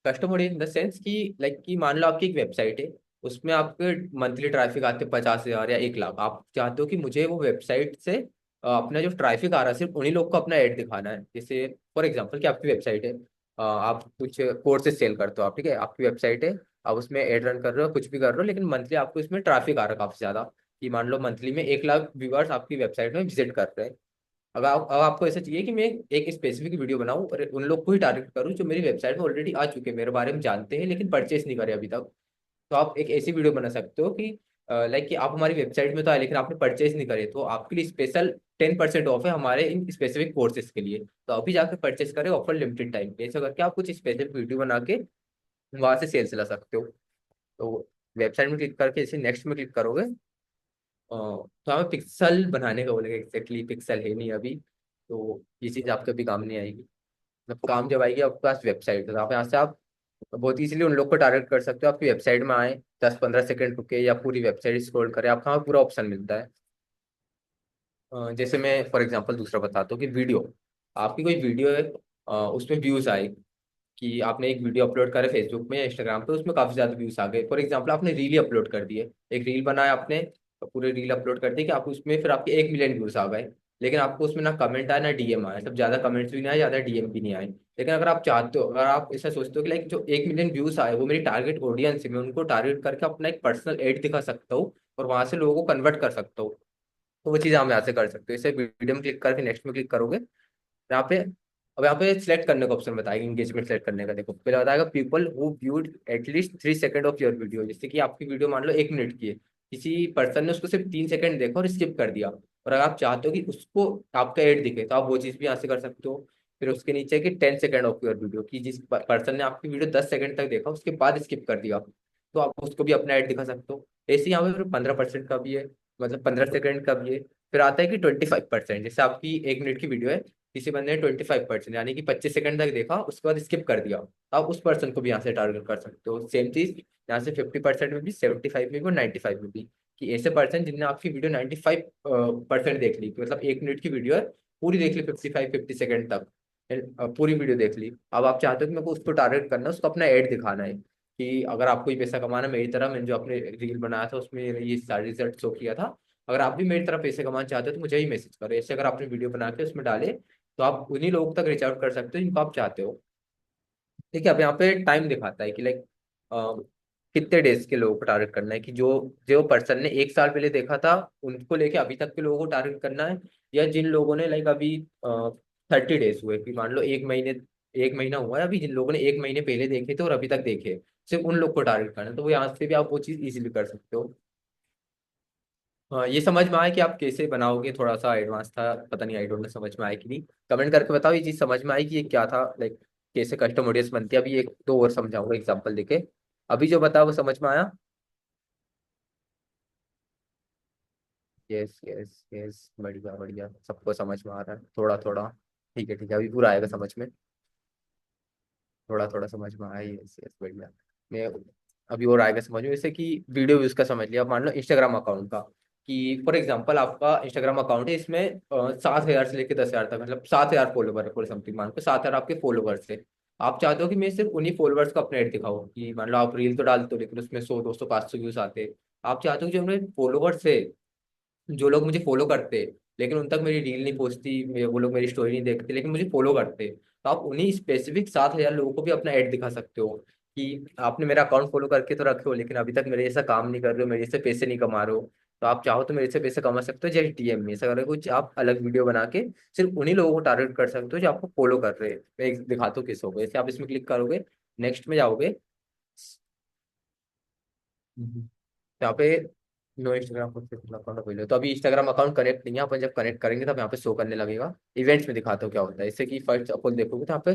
Custom audience in the sense कि लाइक कि मान लो आपकी एक वेबसाइट है, उसमें आपके मंथली ट्रैफिक आते हैं 50,000 या 1 लाख। आप चाहते हो कि मुझे वो वेबसाइट से अपना जो ट्रैफिक आ रहा है सिर्फ उन्हीं लोग को अपना ऐड दिखाना है। जैसे फॉर एग्जांपल कि आपकी वेबसाइट है, आप कुछ कोर्सेज सेल करते हो आप, ठीक है, आपकी वेबसाइट है, आप उसमें एड रन कर रहे हो, कुछ भी कर रहे हो, लेकिन मंथली आपको इसमें ट्रैफिक आ रहा है काफी ज्यादा, कि मान लो मंथली में 1 लाख व्यूअर्स आपकी वेबसाइट में विजिट कर रहे हैं। अब आपको ऐसा चाहिए कि मैं एक स्पेसिफिक वीडियो बनाऊं और उन लोग को ही टारगेट करूं जो मेरी वेबसाइट में ऑलरेडी आ चुके हैं, मेरे बारे में जानते हैं लेकिन परचेस नहीं करे अभी तक। तो आप एक ऐसी वीडियो बना सकते हो कि लाइक कि आप हमारी वेबसाइट में तो आए लेकिन आपने परचेज नहीं करे, तो आपके लिए स्पेशल 10% ऑफ है हमारे इन स्पेसिफिक कोर्सेज के लिए, तो अभी जाकर परचेज करें ऑफर लिमिटेड टाइम पे। ऐसा करके आप कुछ स्पेसिफिक वीडियो बना के वहां से सेल्स ला सकते हो। तो वेबसाइट में क्लिक करके जैसे नेक्स्ट में क्लिक करोगे, तो हमें पिक्सल बनाने का बोलेगा, एक्जैक्टली पिक्सल है नहीं अभी, तो ये चीज़ आपके अभी काम नहीं आएगी। मतलब काम जब आएगी आपके पास वेबसाइट, तो आप यहाँ से आप बहुत इजीली उन लोग को टारगेट कर सकते हो। आपकी वेबसाइट में आए, 10-15 सेकंड रुके या पूरी वेबसाइट स्क्रॉल करें, आपको वहाँ पूरा ऑप्शन मिलता है। जैसे मैं फॉर एग्जांपल दूसरा बताता हूँ कि वीडियो, आपकी कोई वीडियो है, उसमें व्यूज आए, कि आपने एक वीडियो अपलोड करा फेसबुक में या इंस्टाग्राम पे, उसमें काफी ज्यादा व्यूज आ गए। फॉर एग्जांपल आपने रील अपलोड कर दिए, एक रील बनाया आपने, पूरे रील अपलोड कर दी कि आप उसमें फिर आपके 1 मिलियन व्यूज आ गए, लेकिन आपको उसमें ना कमेंट आया ना डीएम आया, सब ज्यादा कमेंट्स भी नहीं आए, ज्यादा डीएम भी नहीं आए। लेकिन अगर आप चाहते हो, अगर आप ऐसा सोचते हो कि लाइक जो 1 मिलियन व्यूज आए वो मेरी टारगेट ऑडियंस है, मैं उनको टारगेट करके अपना एक पर्सनल एड दिखा सकता हूँ और वहां से लोगों को कन्वर्ट कर सकता हूँ, तो वो चीज़ हम यहाँ से कर सकते हो। इसे वीडियो में क्लिक करके नेक्स्ट में क्लिक करोगे, यहाँ पे अब यहाँ पे सिलेक्ट करने का ऑप्शन बताएगा, एंगेजमेंट सेलेक्ट करने का। देखो पहले बताएगा people who viewed at least 3 second of your video, जैसे कि आपकी वीडियो मान लो 1 मिनट की है, किसी पर्सन ने उसको सिर्फ 3 सेकंड देखा और स्किप कर दिया, और अगर आप चाहते हो कि उसको आपका एड दिखे तो आप वो चीज़ भी यहाँ से कर सकते हो। फिर उसके नीचे कि 10 सेकंड ऑफ योर वीडियो, की जिस पर्सन ने आपकी वीडियो 10 सेकंड तक देखा उसके बाद स्किप कर दिया, तो आप उसको भी अपना एड दिखा सकते हो। ऐसे ही यहाँ पे फिर 15% का भी है, मतलब 15 सेकंड का भी है। फिर आता है कि 25%, जैसे आपकी 1 मिनट की वीडियो है, किसी बंदे ने 25% यानी कि 25 सेकंड तक देखा उसके बाद स्किप कर दिया, तो आप उस पर्सन को भी यहाँ से टारगेट कर सकते हो। सेम चीज यहाँ से 50% में भी, 75 में भी और 95 में भी, कि ऐसे पर्सन जिनने आपकी वीडियो 95% देख ली, कि मतलब 1 मिनट की वीडियो है, पूरी देख ली 50 सेकंड तक, पूरी वीडियो देख ली। अब आप चाहते हो कि मेरे को उसको टारगेट करना है, उसको अपना एड दिखाना है, कि अगर आपको ये पैसा कमाना है मेरी तरह, मैंने जो अपने रील बनाया था उसमें ये सारे रिजल्ट शो किया था, अगर आप भी मेरी तरह पैसे कमाना चाहते हो तो मुझे ही मैसेज करो। ऐसे अगर आपने वीडियो बना के उसमें डाले, तो आप उन्हीं लोगों तक रीच आउट कर सकते हो जिनको आप चाहते हो। ठीक है, अब यहाँ पे टाइम दिखाता है कि लाइक कितने डेज के लोगों को टारगेट करना है, कि जो जो पर्सन ने 1 साल पहले देखा था उनको लेके अभी तक के लोगों को टारगेट करना है, या जिन लोगों ने लाइक अभी 30 डेज हुए, कि मान लो 1 महीने, 1 महीना हुआ है अभी, जिन लोगों ने 1 महीने पहले देखे थे और अभी तक देखे, सिर्फ उन लोग को टारगेट करना है, तो वो यहाँ से भी आप वो चीज़ इजीली कर सकते हो। हाँ, ये समझ में आया कि आप कैसे बनाओगे, थोड़ा सा एडवांस था, पता नहीं आई डोंट नो समझ में आया कि नहीं, कमेंट करके बताओ ये चीज समझ में आई कि ये क्या था, लाइक कैसे कस्टम ऑडियंस बनती है। अभी एक दो और समझाऊंगा एग्जांपल देके, अभी जो बताया वो समझ में आया। यस यस यस, बढ़िया बढ़िया, सबको समझ में आ रहा है थोड़ा थोड़ा। ठीक है ठीक है, अभी पूरा आएगा समझ में, थोड़ा थोड़ा समझ में आया। यस यस बढ़िया। मैं अभी और आएगा समझ में, जैसे कि वीडियो व्यूज का समझ लिया, अब मान लो इंस्टाग्राम अकाउंट का, कि फॉर एग्जांपल आपका इंस्टाग्राम अकाउंट है, इसमें 7,000 से लेकर 10,000 तक, मतलब 7,000 फॉलोवर है फॉर समथिंग, मान लो 7,000 आपके फॉलोवर्स है। आप चाहते हो कि मैं सिर्फ उन्हीं फॉलोवर्स को अपने ऐड दिखाऊं, कि मान लो आप रील तो डालते हो लेकिन उसमें 100, 200, 500 व्यूज आते हैं। आप चाहते हो कि जो मेरे फॉलोवर्स है, जो लोग मुझे फॉलो करते, लेकिन उन तक मेरी रील नहीं पहुंचती, वो लोग मेरी स्टोरी नहीं देखते लेकिन मुझे फॉलो करते, तो आप उन्हीं स्पेसिफिक 7,000 लोगों को भी अपना ऐड दिखा सकते हो, कि आपने मेरा अकाउंट फॉलो करके तो रखे हो लेकिन अभी तक मेरे जैसा काम नहीं कर रहे हो, मेरे जैसे पैसे नहीं कमा रहे हो, तो आप चाहो तो मेरे से पैसे कमा सकते हो जस्ट डीएम में। ऐसा करके कुछ आप अलग वीडियो बना के सिर्फ उन्हीं लोगों को टारगेट कर सकते हो जो आपको फॉलो कर रहे हैं। मैं एक दिखाता हूँ किस होगा, जैसे आप इसमें क्लिक करोगे, नेक्स्ट में जाओगे, यहाँ पे नो इंस्टाग्राम अकाउंट अवेलेबल, तो अभी इंस्टाग्राम अकाउंट कनेक्ट नहीं है, अपन जब कनेक्ट करेंगे तब यहाँ पे शो करने लगेगा। इवेंट्स में दिखाता हूँ क्या होता है, इससे कि फर्स्ट अपन देखोगे तो यहाँ पे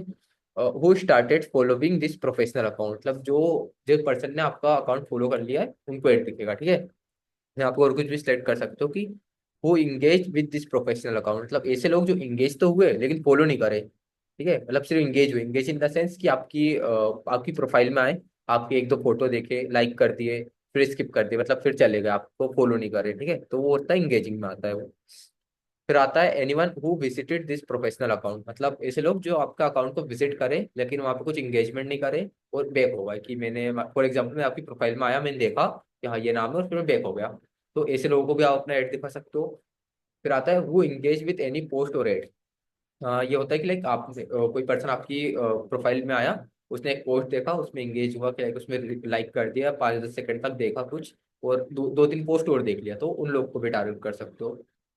who started following this professional account, मतलब जो जिस पर्सन ने आपका अकाउंट फॉलो कर लिया है उनको ऐड दिखेगा। ठीक है, यहाँ पे और कुछ भी सिलेक्ट कर सकते हो, कि who engage with this professional account, मतलब ऐसे लोग जो इंगेज तो हुए लेकिन फॉलो नहीं करे। ठीक है, मतलब सिर्फ इंगेज हुए, इंगेज इन द सेंस कि आपकी प्रोफाइल में आए, आपके एक दो फोटो देखे, लाइक कर दिए, फिर स्किप कर दिए, मतलब फिर चले गए, आपको फॉलो नहीं करे। ठीक है, तो वो होता है इंगेजिंग में आता है वो। फिर आता है anyone who visited this professional account, मतलब ऐसे लोग जो आपका अकाउंट को विजिट करें लेकिन वहाँ पे कुछ इंगेजमेंट नहीं करे और बैक हो गए, कि मैंने फॉर एग्जाम्पल मैं आपकी प्रोफाइल में आया, मैंने देखा कि हाँ ये नाम है और फिर मैं बैक हो गया, तो ऐसे लोगों को भी आप अपना ऐड दिखा सकते हो। फिर आता है who engage with any post और एड, ये होता है कि लाइक आप कोई पर्सन आपकी प्रोफाइल में आया उसने एक पोस्ट देखा, उसमें एंगेज हुआ कि लाइक उसमें लाइक कर दिया, 5-10 सेकंड तक देखा कुछ, और दो तीन पोस्ट और देख लिया, तो उन लोग को भी टारगेट कर सकते हो।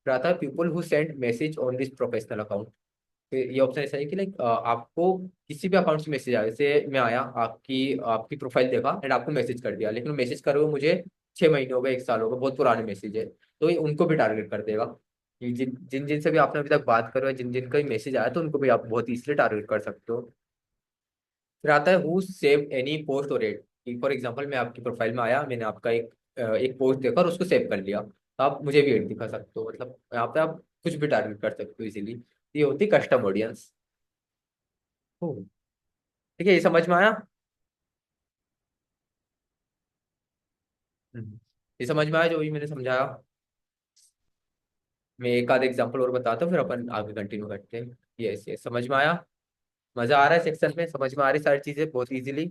फिर आता है people who send message on this professional account. फिर ये ऑप्शन ऐसा है कि लाइक आपको किसी भी अकाउंट से मैसेज आया, जैसे मैं आया, आपकी आपकी प्रोफाइल देखा एंड आपको मैसेज कर दिया, लेकिन मैसेज करे हुए मुझे 6 महीने हो गए, 1 साल हो गए, बहुत पुराने मैसेज है, तो ये उनको भी टारगेट कर देगा। कि जिन जिन जिन से भी आपने अभी तक बात करो, जिन जिन का मैसेज आया, तो उनको भी आप बहुत ईजिली टारगेट कर सकते हो। फिर आता है हु सेव एनी पोस्ट और एड। फॉर एग्जांपल मैं आपकी प्रोफाइल में आया, मैंने आपका एक पोस्ट देखा और उसको सेव कर लिया, तो आप मुझे भी एड दिखा सकते हो, मतलब यहाँ पे आप कुछ भी टारगेट कर सकते हो इजीली। ये होती है कस्टम ऑडियंस। ठीक है, ये समझ में आया? हम्म। ये समझ में आया जो भी मैंने समझाया? मैं एक आध एग्जांपल और बताता हूँ, फिर अपन आगे कंटिन्यू करते हैं। यस यस, समझ में आया? मजा आ रहा है सेक्शन में? समझ में आ रही सारी चीजें बहुत इजीली?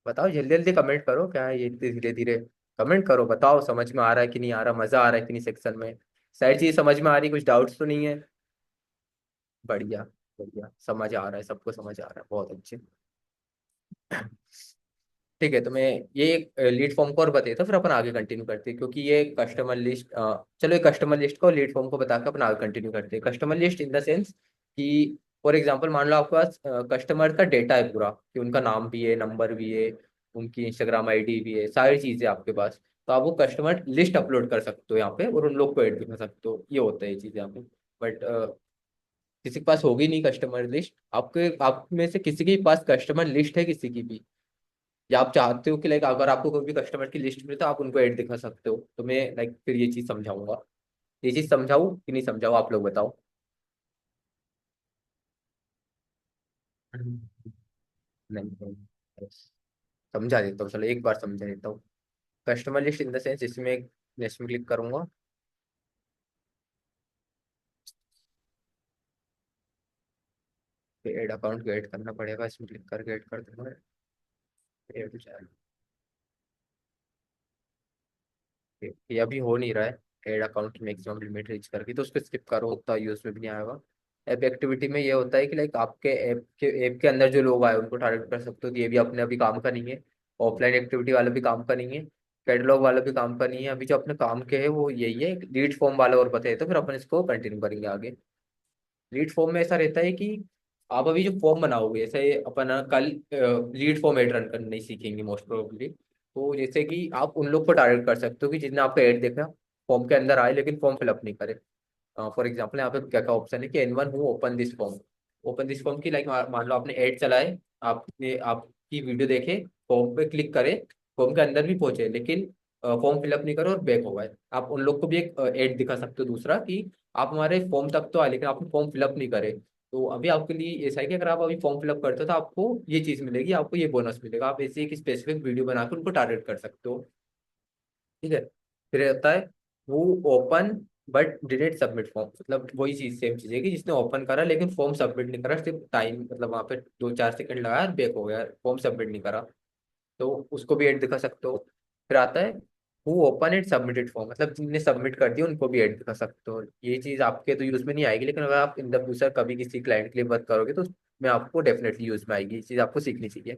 बताओ, जल्दी जल्दी कमेंट करो, क्या है ये इतने धीरे धीरे? कमेंट करो, बताओ समझ में आ रहा है कि नहीं आ रहा, मजा आ रहा है कि नहीं सेक्शन में? सारी चीज समझ में आ रही, कुछ डाउट्स तो नहीं है? बढ़िया। बढ़िया, समझ आ रहा है, सबको समझ आ रहा है, बहुत अच्छे। ठीक है, तो मैं ये एक लीड फॉर्म को और बताता था, फिर अपन आगे कंटिन्यू करते हैं, क्योंकि ये कस्टमर लिस्ट, चलो ये कस्टमर लिस्ट को लीड फॉर्म को बता के अपन आगे कंटिन्यू करते हैं। Customer list in the sense कि फॉर एग्जांपल मान लो आपके पास कस्टमर का डेटा है पूरा, कि उनका नाम भी है, नंबर भी है, उनकी इंस्टाग्राम आईडी भी है, सारी चीजें आपके पास, तो आप वो कस्टमर लिस्ट अपलोड कर सकते हो यहाँ पे, और उन लोग को ऐड दिखा सकते हो, ये होता है ये चीजें यहाँ पे। बट किसी के पास होगी नहीं कस्टमर लिस्ट, आपके आप में से किसी के पास कस्टमर लिस्ट है किसी की भी, या आप चाहते हो कि लाइक अगर आपको कोई भी कस्टमर की लिस्ट मिले तो आप उनको ऐड दिखा सकते हो, तो मैं लाइक फिर ये चीज समझाऊंगा। ये चीज समझाऊं कि नहीं समझाऊं, आप लोग बताओ। नहीं नहीं, समझा देता हूँ, चलो एक बार समझा देता हूँ। Customer list in the sense, इसमें इसमें क्लिक करूंगा, फिर ऐड अकाउंट को ऐड करना पड़ेगा, इसमें क्लिक करके ऐड कर दूंगा। ऐड ये अभी हो नहीं रहा है, ad account maximum limit reach करके, तो उसको स्किप करो, उतना यूज में भी नहीं आएगा। ऐप एक्टिविटी में ये होता है कि लाइक आपके ऐप के अंदर जो लोग आए उनको टारगेट कर सकते हो, तो ये भी अपने अभी काम का नहीं है। ऑफलाइन एक्टिविटी वाला भी काम का नहीं है, कैटलॉग वाला भी काम का नहीं है, अभी जो अपने काम के है वो यही है। लीड फॉर्म वाला और बताए, तो फिर अपन इसको कंटिन्यू करेंगे आगे। लीड फॉर्म में ऐसा रहता है कि आप अभी जो फॉर्म बनाओगे, जैसे अपन कल लीड फॉर्म एड रन करना ही सीखेंगे मोस्ट प्रोबेबली, तो जैसे कि आप उन लोग को टारगेट कर सकते हो कि जिसने आपका एड देखा, फॉर्म के अंदर आए लेकिन फॉर्म फिलअप नहीं करे। फॉर एग्जाम्पल यहाँ पे क्या क्या ऑप्शन है कि anyone who open this form. Open this form की लाइक मान लो आपने ऐड चलाए, आपने आपकी वीडियो देखे, फॉर्म पे क्लिक करे, फॉर्म के अंदर भी पहुंचे, लेकिन फॉर्म फिलअप नहीं करे और बैक हो गए, आप उन लोग को भी एक ऐड दिखा सकते हो दूसरा, कि आप हमारे फॉर्म तक तो आए लेकिन आपने फॉर्म फिलअप नहीं करे। तो अभी आपके लिए ऐसा है कि अगर आप अभी फॉर्म फिलअप करते हो तो आपको ये चीज मिलेगी, आपको ये बोनस मिलेगा, आप ऐसे एक स्पेसिफिक वीडियो बनाकर उनको टारगेट कर सकते हो। ठीक है। फिर आता है वो open but didn't submit form, मतलब वही चीज, सेम चीज है कि जिसने ओपन करा लेकिन फॉर्म सबमिट नहीं करा, सिर्फ टाइम मतलब वहां पे 2-4 सेकंड लगाया, बैक हो गया, फॉर्म सबमिट नहीं करा, तो उसको भी ऐड दिखा सकते हो। फिर आता है who open and submitted form, मतलब जिनने सबमिट कर दिया उनको भी ऐड दिखा सकते हो। ये चीज आपके तो यूज में नहीं आएगी, लेकिन अगर आप इन द फ्यूचर कभी किसी क्लाइंट के लिए वर्क करोगे तो मैं आपको डेफिनेटली यूज में आएगी, ये चीज आपको सीखनी चाहिए।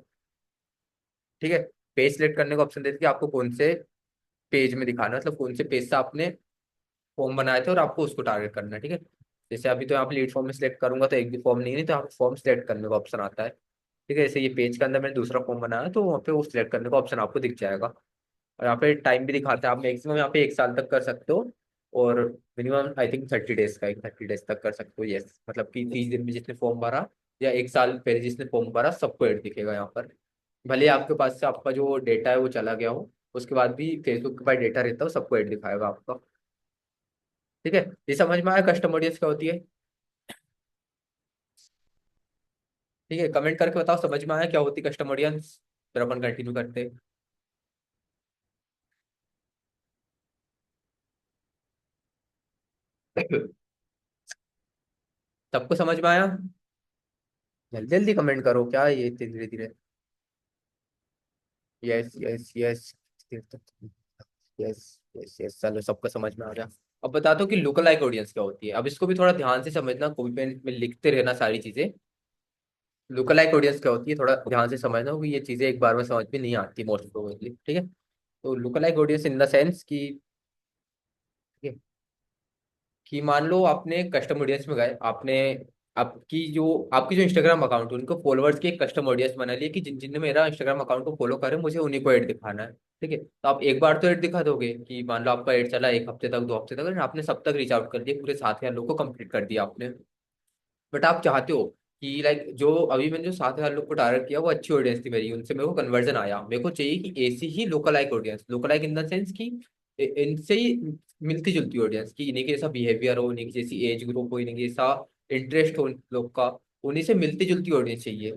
ठीक है। पेज सिलेक्ट करने का ऑप्शन देती है कि आपको कौन से पेज में दिखाना है, मतलब कौन से पेज से आपने फॉर्म बनाए थे और आपको उसको टारगेट करना है। ठीक है। जैसे अभी तो यहाँ पे लीड फॉर्म में सिलेक्ट करूंगा तो एक भी फॉर्म नहीं है, तो यहाँ पे फॉर्म सिलेक्ट करने का ऑप्शन आता है। ठीक है, जैसे ये पेज के अंदर मैंने दूसरा फॉर्म बनाया है, तो वहाँ पे वो सिलेक्ट करने का ऑप्शन आपको दिख जाएगा। और यहाँ पे टाइम भी दिखाता है, आप मैक्सिमम यहाँ पे 1 साल तक कर सकते हो, और मिनिमम आई थिंक 30 डेज का, 30 डेज तक कर सकते हो। यस, मतलब कि 30 दिन में जिसने फॉर्म भरा, या 1 साल पहले जिसने फॉर्म भरा, सबको ऐड दिखेगा यहाँ पर। भले आपके पास से आपका जो डेटा है वो चला गया हो, उसके बाद भी फेसबुक के पास डेटा रहता है, सबको ऐड दिखाएगा आपका। ठीक है, ये समझ में आया कस्टम ऑडियंस क्या होती है? ठीक है, कमेंट करके बताओ समझ में आया क्या होती कस्टम ऑडियंस, फिर अपन कंटिन्यू करते हैं। सबको समझ में आया? जल्दी जल्दी कमेंट करो, क्या है ये धीरे धीरे? Yes yes yes, yes yes yes, चलो सबको समझ में आ गया। अब बता दो कि लुक लाइक ऑडियंस क्या होती है, अब इसको भी थोड़ा ध्यान से समझना, कॉपी पेन में लिखते रहना सारी चीजें। लुक लाइक ऑडियंस क्या होती है, थोड़ा ध्यान से समझना, क्योंकि ये चीजें एक बार में समझ में नहीं आती मोस्ट प्रोबेबली, ठीक है। तो look like audience in the sense कि मान लो आपने कस्टम ऑडियंस में गए, आपने आपकी जो इंस्टाग्राम अकाउंट है उनको फॉलोअर्स की एक कस्टम ऑडियंस बना लिया कि जिन जिनने मेरा इंस्टाग्राम अकाउंट को फॉलो करे मुझे उन्हीं को ऐड दिखाना है, ठीक है। तो आप एक बार तो ऐड दिखा दोगे कि मान लो आपका ऐड चला एक हफ्ते तक, 2 हफ्ते तक, आपने सब तक रीच आउट कर दिया, पूरे 7,000 लोग को कंप्लीट कर दिया आपने। बट आप चाहते हो कि लाइक जो अभी मैंने जो 7,000 लोग को टारगेट किया वो अच्छी ऑडियंस थी मेरी, उनसे मेरे को कन्वर्जन आया, मेरे को चाहिए कि ऐसी ही लोकलाइक ऑडियंस, लोकलाइक इन द सेंस कि इनसे ही मिलती जुलती ऑडियंस, कि इन्हीं के जैसा बिहेवियर हो, इन्हीं की जैसी एज ग्रुप हो, इन्हीं के जैसा इंटरेस्ट हो इन लोग का, उन्हीं से मिलती जुलती ऑडियंस चाहिए।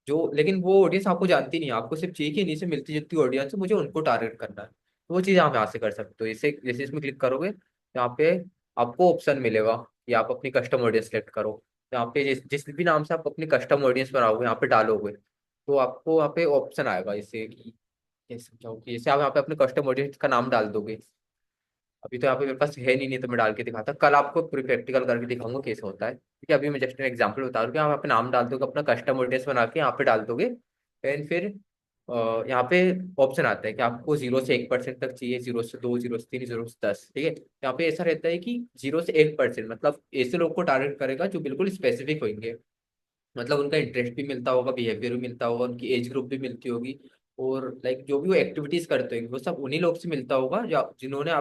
जो लेकिन वो ऑडियंस आपको जानती नहीं है, आपको सिर्फ चाहिए कि इन्हीं से मिलती जुलती ऑडियंस है, मुझे उनको टारगेट करना है। तो वो चीज़ आप यहाँ से कर सकते हो, जैसे जैसे इसमें क्लिक करोगे यहाँ पे आपको ऑप्शन मिलेगा कि आप अपनी कस्टम ऑडियंस सेलेक्ट करो। यहाँ पे जिस भी नाम से आप अपनी कस्टम ऑडियंस बनाओगे यहाँ पे डालोगे, तो आपको यहाँ पे ऑप्शन आएगा, जैसे कि कैसे समझाऊं, कि जैसे आप यहाँ पे अपने कस्टम ऑडियंस का नाम डाल दोगे। अभी तो यहाँ पे मेरे पास है नहीं, नहीं तो मैं डाल के दिखाता, कल आपको पूरी प्रैक्टिकल करके दिखाऊंगा कैसे होता है, ठीक है। अभी मैं जस्ट एग्जांपल बता रहा हूँ कि आप अपना नाम डाल दोगे, अपना कस्टम ऑडियंस बना के यहाँ पे डाल दोगे, एंड फिर यहाँ पे ऑप्शन आता है कि आपको 0 से 1% तक चाहिए, 0 से 2, 0 से 3, 0 से 10, ठीक है। यहाँ पे ऐसा रहता है कि 0 से 1% मतलब ऐसे लोग को टारगेट करेगा जो बिल्कुल स्पेसिफिक होंगे, मतलब उनका इंटरेस्ट भी मिलता होगा, बिहेवियर भी मिलता होगा, उनकी एज ग्रुप भी मिलती होगी, और लाइक जो भी वो एक्टिविटीज करते होंगे वो सब उन्हीं लोग से मिलता होगा जो जिन्होंने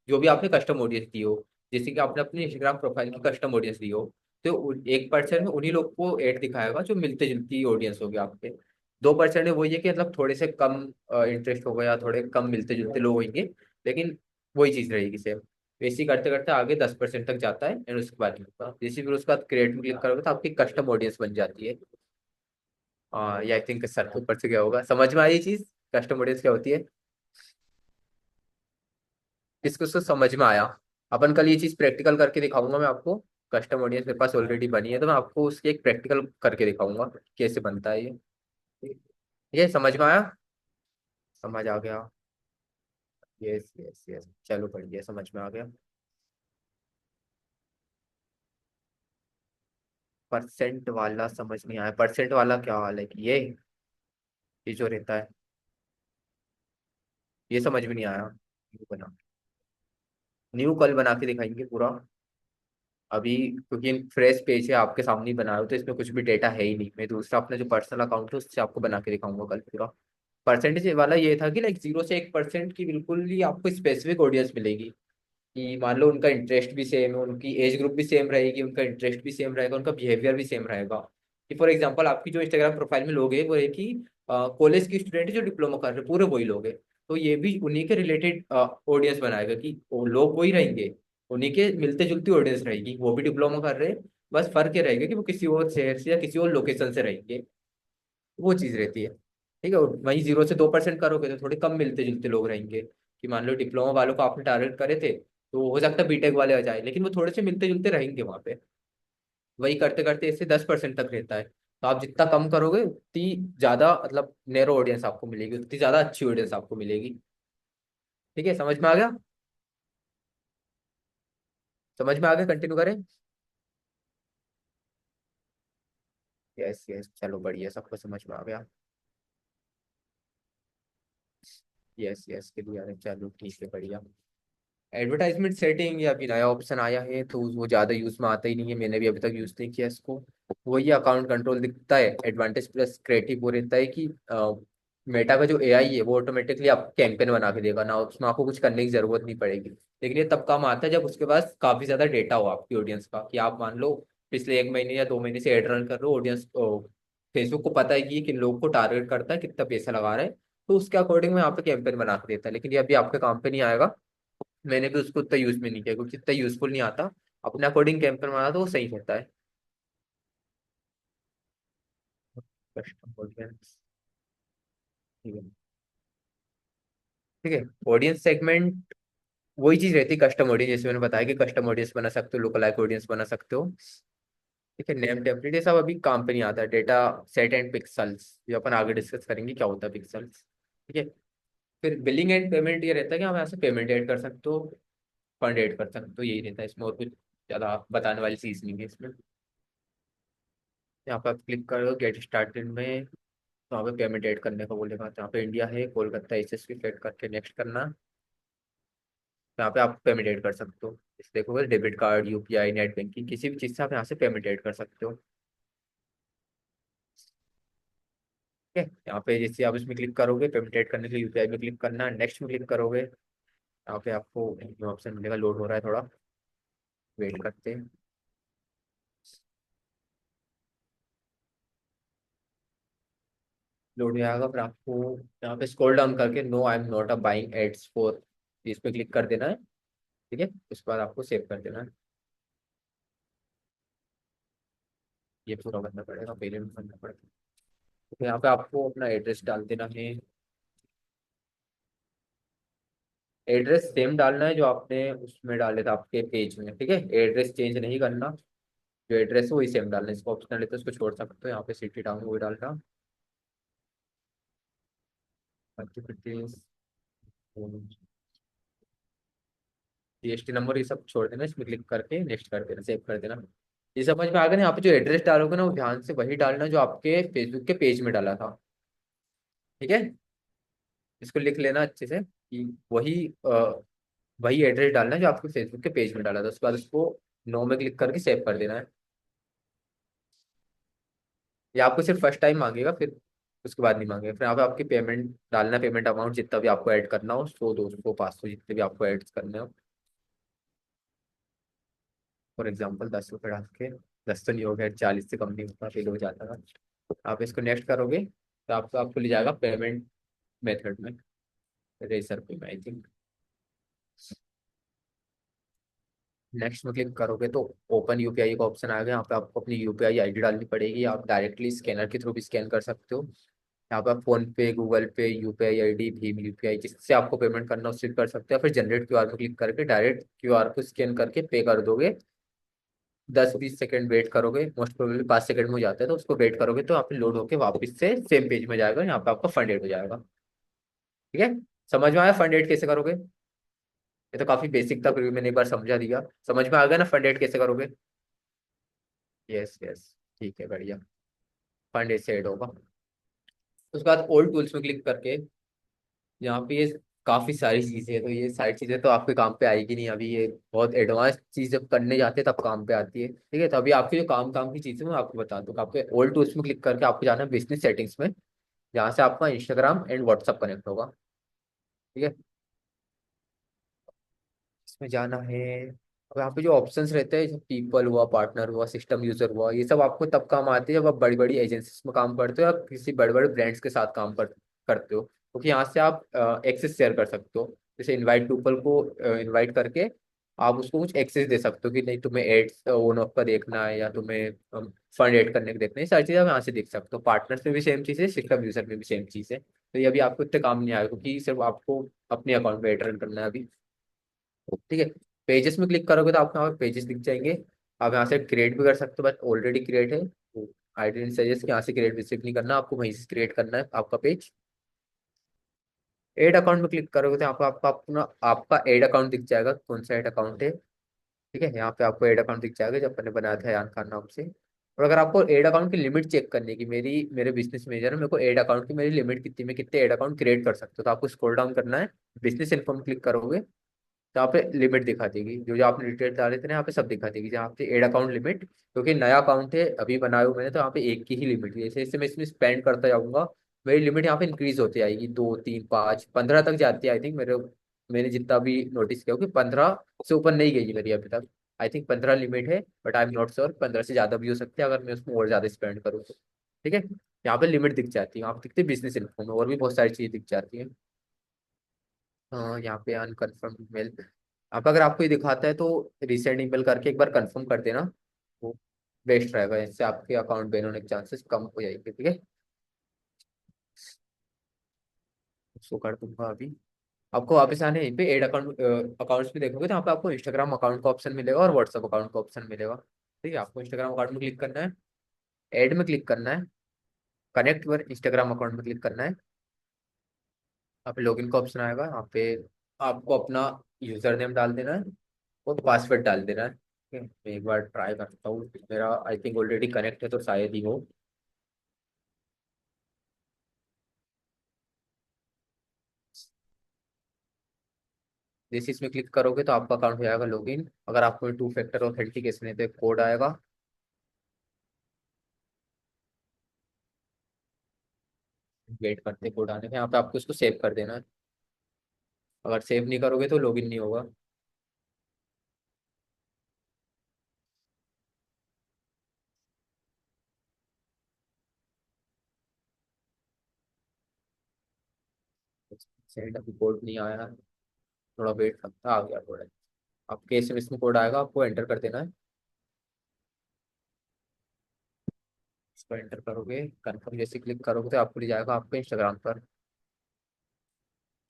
जो भी आपने कस्टम ऑडियंस दी हो, जैसे कि आपने अपने इंस्टाग्राम प्रोफाइल की कस्टम ऑडियंस दी हो, तो 1% में उन्हीं लोग को ऐड दिखाएगा जो मिलते जुलती ऑडियंस होगी आपके। 2% में वही है कि मतलब थोड़े से कम इंटरेस्ट होगा या थोड़े कम मिलते जुलते लोग होंगे, लेकिन वही चीज रहेगी सेम। वैसे ही करते करते आगे 10% तक जाता है, एंड उसके बाद नहीं होता। जैसे फिर उसके बाद क्रिएट में क्लिक करोगे तो आपकी कस्टम ऑडियंस बन जाती है। ये आई थिंक सर के ऊपर से क्या होगा, समझ में आई ये चीज, कस्टम ऑडियंस क्या होती है, किसको उसको समझ में आया। अपन कल ये चीज प्रैक्टिकल करके दिखाऊंगा मैं आपको। कस्टम ऑडियंस मेरे पास ऑलरेडी बनी है, तो मैं आपको उसकी एक प्रैक्टिकल करके दिखाऊंगा कैसे बनता है ये समझ में आया, समझ आ गया। यस यस यस, चलो बढ़िया, समझ में आ गया। परसेंट वाला समझ नहीं आया, परसेंट वाला क्या हाल है कि ये जो रहता है, ये समझ में नहीं आया। न्यू बना, न्यू कल बना के दिखाएंगे पूरा। अभी क्योंकि फ्रेश पेज है आपके सामने ही बना रहा हूं, तो इसमें कुछ भी डेटा है ही नहीं, मैं दूसरा अपना जो पर्सनल अकाउंट है उससे आपको बना के दिखाऊंगा कल पूरा। परसेंटेज वाला ये था कि लाइक 0 से 1% की बिल्कुल ही आपको स्पेसिफिक ऑडियंस मिलेगी, कि मान लो उनका इंटरेस्ट भी सेम है, उनकी एज ग्रुप भी सेम रहेगी, उनका इंटरेस्ट भी सेम रहेगा, उनका बिहेवियर भी सेम रहेगा। कि फॉर एग्जांपल आपकी जो इंस्टाग्राम प्रोफाइल में लोग हैं वो है कि कॉलेज की स्टूडेंट है जो डिप्लोमा कर रहे हैं, पूरे वही लोग हैं। तो ये भी उन्हीं के रिलेटेड ऑडियंस बनाएगा, कि वो लोग वही रहेंगे, उन्हीं के मिलते जुलती ऑडियंस रहेगी, वो भी डिप्लोमा कर रहे हैं। बस फर्क ये रहेगा कि वो किसी और शहर से या किसी और लोकेशन से रहेंगे, वो चीज रहती है, ठीक है। और वहीं 0 से 2% करोगे तो थोड़े कम मिलते जुलते लोग रहेंगे, कि मान लो डिप्लोमा वालों को आपने टारगेट करे थे, तो हो सकता है बीटेक वाले आ जाए, लेकिन वो थोड़े से मिलते जुलते रहेंगे वहां पे। वही करते करते इससे 10% तक रहता है, तो आप जितना कम करोगे उतनी ज्यादा मतलब नैरो ऑडियंस आपको मिलेगी, उतनी ज्यादा अच्छी ऑडियंस आपको मिलेगी, ठीक है। समझ में आ गया, समझ में आ गया, कंटिन्यू करें। यस यस, चलो बढ़िया, सबको समझ में आ गया। यस यस क्लियर है, चलो ठीक है बढ़िया। एडवर्टाइजमेंट सेटिंग या अभी नया ऑप्शन आया है, तो वो ज़्यादा यूज़ में आता ही नहीं है, मैंने भी अभी तक यूज़ नहीं किया इसको। वही अकाउंट कंट्रोल दिखता है, एडवांटेज प्लस क्रिएटिव वो रहता है कि मेटा का जो एआई है वो ऑटोमेटिकली आपको कैंपेन बना के देगा ना, उसमें आपको कुछ करने की जरूरत नहीं पड़ेगी। लेकिन ये तब काम आता है जब उसके पास काफ़ी ज़्यादा डेटा हो आपकी ऑडियंस का, कि आप मान लो पिछले 1 महीने या 2 महीने से एड रन कर रहे हो, ऑडियंस फेसबुक को पता है कि ये किन लोग को टारगेट करता है, कितना पैसा लगा रहा है, तो उसके अकॉर्डिंग में यहाँ पे कैंपेन बना के देता है। लेकिन ये अभी आपके काम पे नहीं आएगा, मैंने भी उसको उतना यूज में नहीं किया क्योंकि इतना यूजफुल नहीं आता। अपने अकॉर्डिंग कैंपेन बना तो वो सही रहता है। कस्टम ऑडियंस, ठीक है, ठीक है। ऑडियंस सेगमेंट वही चीज रहती है, कस्टम ऑडियंस, जैसे मैंने बताया कि कस्टम ऑडियंस बना सकते हो, लोकल लाइक ऑडियंस बना सकते हो, ठीक है। नेम टेम्पलेट ये सब अभी काम पे नहीं आता, डेटा सेट एंड पिक्सल्स जो अपन आगे डिस्कस करेंगे क्या होता है पिक्सल्स, ठीक है। फिर बिलिंग एंड पेमेंट ये रहता है कि हम यहाँ से पेमेंट ऐड कर सकते हो, फंड ऐड कर सकते हो, यही रहता है इसमें, और कुछ ज्यादा बताने वाली चीज नहीं है इसमें। यहाँ पे आप क्लिक करो गेट स्टार्टेड में, तो यहाँ पे पेमेंट ऐड करने को बोलेगा, तो यहाँ पे इंडिया है, कोलकाता एसएसपी सेलेक्ट करके नेक्स्ट करना। तो यहाँ पे आप पेमेंट ऐड कर सकते हो, इस देखोगे debit card, UPI, net banking, किसी भी चीज़ से आप यहाँ से पेमेंट ऐड कर सकते हो। ठीक है, यहाँ पे जैसे आप इसमें क्लिक करोगे पेमेंट ऐड करने के लिए यूपीआई में क्लिक करना, नेक्स्ट में क्लिक करोगे, यहाँ पे आपको ऑप्शन मिलेगा, लोड हो रहा है थोड़ा, वेट करते हैं। लोड हो जाएगा, फिर आपको यहाँ पे स्क्रॉल डाउन करके no I am not a buying ads for, इस पे क्लिक कर देना है। ठीक है, उसके बाद आपको सेव कर देना है। ये पूरा करना पड़ेगा, पेमेंट करना पड़ेगा। तो यहाँ पे आपको अपना एड्रेस डाल देना है। एड्रेस सेम डालना है जो आपने उसमें डाले थे आपके पेज में, ठीक है, एड्रेस चेंज नहीं करना, जो एड्रेस है वही सेम डालना है। इसको ऑप्शनल है तो इसको छोड़ सकते हो, यहाँ पे सिटी टाउन वही डालना, मध्य प्रदेश, जीएसटी नंबर ये सब छोड़ देना, इसमें क्लिक करके नेक्स्ट कर देना, सेव कर देना। ये समझ में आ गया ना, यहाँ पे जो एड्रेस डालोगे ना वो ध्यान से वही डालना जो आपके फेसबुक के पेज में डाला था। ठीक है, इसको लिख लेना अच्छे से कि वही एड्रेस डालना है जो आपके फेसबुक के पेज में डाला था, उसके बाद उसको नो में क्लिक करके सेव कर देना है। ये आपको सिर्फ फर्स्ट टाइम मांगेगा, फिर उसके बाद नहीं मांगेगा। फिर यहाँ पे आपकी पेमेंट डालना, पेमेंट अमाउंट जितना भी आपको ऐड करना हो, 100, 200, 500 जितने भी आपको ऐड करने हो। फॉर एग्जाम्पल 10 रुपये डाल के, 10 तो नहीं हो गया, 40 से कम नहीं होता, फेल हो जाता था। आप इसको नेक्स्ट करोगे तो आपको आपको ले जाएगा पेमेंट मेथड में, रेसर पे में आई थिंक। नेक्स्ट में क्लिक करोगे तो ओपन यूपीआई का ऑप्शन आएगा, यहाँ पे आपको अपनी यूपीआई आईडी डालनी पड़ेगी, आप डायरेक्टली स्कैनर के थ्रू भी स्कैन कर सकते हो। यहाँ पे आप फोन पे, गूगल पे, यूपीआई आईडी, भीम यूपीआई, जिससे आपको पेमेंट करना उससे भी कर सकते हो, फिर जनरेट क्यूआर पे क्लिक करके डायरेक्ट क्यूआर को स्कैन करके पे कर दोगे। 10-20 सेकंड वेट करोगे, मोस्ट प्रोबेबली 5 सेकंड में हो जाता है, तो उसको वेट करोगे तो यहाँ पे लोड होके वापस से सेम पेज में जाएगा, यहाँ पे आपका फंड एड हो जाएगा। ठीक है, समझ में आया फंड एड कैसे करोगे? ये तो काफी बेसिक था, फिर भी मैंने एक बार समझा दिया। समझ में आ गया ना फंड एड कैसे करोगे? यस यस, ठीक है, बढ़िया। फंड ऐसे ऐड होगा। उसके बाद ओल्ड टूल्स में क्लिक करके यहाँ पे ये काफी सारी चीजें हैं, तो ये सारी चीजें तो आपके काम पे आएगी नहीं अभी, ये बहुत एडवांस चीज जब करने जाते हैं तब काम पे आती है। ठीक है, तो अभी आपके जो काम की चीजें मैं आपको बता दूँ, आपके ओल्ड टूल्स में क्लिक करके आपको जाना है बिजनेस सेटिंग्स में, जहाँ से आपका इंस्टाग्राम एंड व्हाट्सअप कनेक्ट होगा। ठीक है, इसमें जाना है। अब यहाँ पे जो ऑप्शंस रहते हैं, पीपल हुआ, पार्टनर हुआ, सिस्टम यूजर हुआ, ये सब आपको तब काम आते हैं जब आप बड़ी बड़ी एजेंसीज में काम करते हो या किसी बड़े बड़े ब्रांड्स के साथ काम करते हो, क्योंकि यहाँ से आप एक्सेस शेयर कर सकते हो। जैसे इनवाइट पीपल को इनवाइट करके आप उसको कुछ एक्सेस दे सकते हो कि नहीं तुम्हें एड्स ओन ऑफ का देखना है या तुम्हें फंड ऐड करने को देखना है, ये सारी चीज़ें आप यहाँ से देख सकते हो। पार्टनर्स में भी सेम चीज़ है, सिस्टम यूजर में भी सेम चीज़ है, तो ये अभी आपको इतने काम नहीं आएगा क्योंकि सिर्फ आपको अपने अकाउंट में एड रन करना है अभी। ठीक है, पेजेस में क्लिक करोगे तो आपको यहाँ पे पेजेस दिख जाएंगे। आप यहाँ से क्रिएट भी कर सकते हो, बट ऑलरेडी क्रिएट है, तो आई डेंट सजेस्ट कि यहाँ से क्रिएट विजिट नहीं करना, आपको वहीं से क्रिएट करना है आपका पेज। एड अकाउंट में क्लिक करोगे तो यहाँ पे आपका अपना आपका एड अकाउंट दिख जाएगा, कौन सा एड अकाउंट है। ठीक है, यहाँ पे आपको एड अकाउंट दिख जाएगा जब मैंने बनाया था यान खान नाम से। और अगर आपको एड अकाउंट की लिमिट चेक करनी है कि मेरे बिजनेस मैनेजर है, मेरे को एड अकाउंट की मेरी लिमिट कितनी, मैं कितने एड अकाउंट क्रिएट कर सकते हो, तो आपको स्क्रॉल डाउन करना है, बिजनेस इन्फो में क्लिक करोगे तो यहाँ पे लिमिट दिखा देगी, जो जो आपने डिटेल डाले थे ना यहाँ पे सब दिखा देगी, जहाँ पे एड अकाउंट लिमिट, क्योंकि नया अकाउंट है अभी बनाया हुआ मैंने, तो यहाँ पे एक की ही लिमिट है, जैसे जैसे मैं इसमें स्पेंड करता जाऊंगा मेरी लिमिट यहाँ पे इंक्रीज होती आएगी, 2, 3, 5, 15 तक जाती है आई थिंक, मैंने जितना भी नोटिस किया कि 15 से ऊपर नहीं गई मेरी अभी तक। आई थिंक 15 लिमिट है, but I am not sure, 15 से ज्यादा भी हो सकती है अगर मैं उसमें और ज्यादा स्पेंड करूँ तो। ठीक है, यहाँ पे लिमिट दिख जाती है, यहाँ पे दिखती है बिजनेस इन्फो में, और भी बहुत सारी चीजें दिख जाती है। हाँ, यहाँ पे अनकन्फर्म ईमेल, अब अगर आपको ये दिखाता है तो रिसेंट ईमेल करके एक बार कंफर्म कर देना, वो बेस्ट रहेगा, इससे आपके अकाउंट बैन होने के चांसेस कम हो जाएंगे। ठीक है, उसको कर दूंगा अभी। आपको वापस आने यहीं पे एड अकाउंट अकाउंट्स में देखोगे तो यहाँ पे आपको इंस्टाग्राम अकाउंट का ऑप्शन मिलेगा और व्हाट्सअप अकाउंट का ऑप्शन मिलेगा। ठीक है, आपको इंस्टाग्राम अकाउंट में क्लिक करना है, एड में क्लिक करना है, कनेक्ट योर इंस्टाग्राम अकाउंट में क्लिक करना है, यहाँ पे लॉगिन का ऑप्शन आएगा, यहाँ पे आपको अपना यूजर नेम डाल देना है और पासवर्ड डाल देना है। मैं एक बार ट्राई करता हूँ, मेरा आई थिंक ऑलरेडी कनेक्ट है तो शायद ही हो। जैसे इसमें क्लिक करोगे तो आपका अकाउंट हो जाएगा लॉगिन। अगर आपको टू फैक्टर ऑथेंटिकेशन है तो एक कोड आएगा। वेट करते कोड आने के, यहाँ पे आपको इसको सेव कर देना है। अगर सेव नहीं करोगे तो लॉगिन नहीं होगा। सेंड अभी कोड नहीं आया, थोड़ा वेट करता, आ गया कोड। आपके एसएमएस में कोड आएगा, आपको एंटर कर देना है। इसको एंटर करोगे, कन्फर्म जैसे क्लिक करोगे तो आपको ले जाएगा आपके इंस्टाग्राम पर।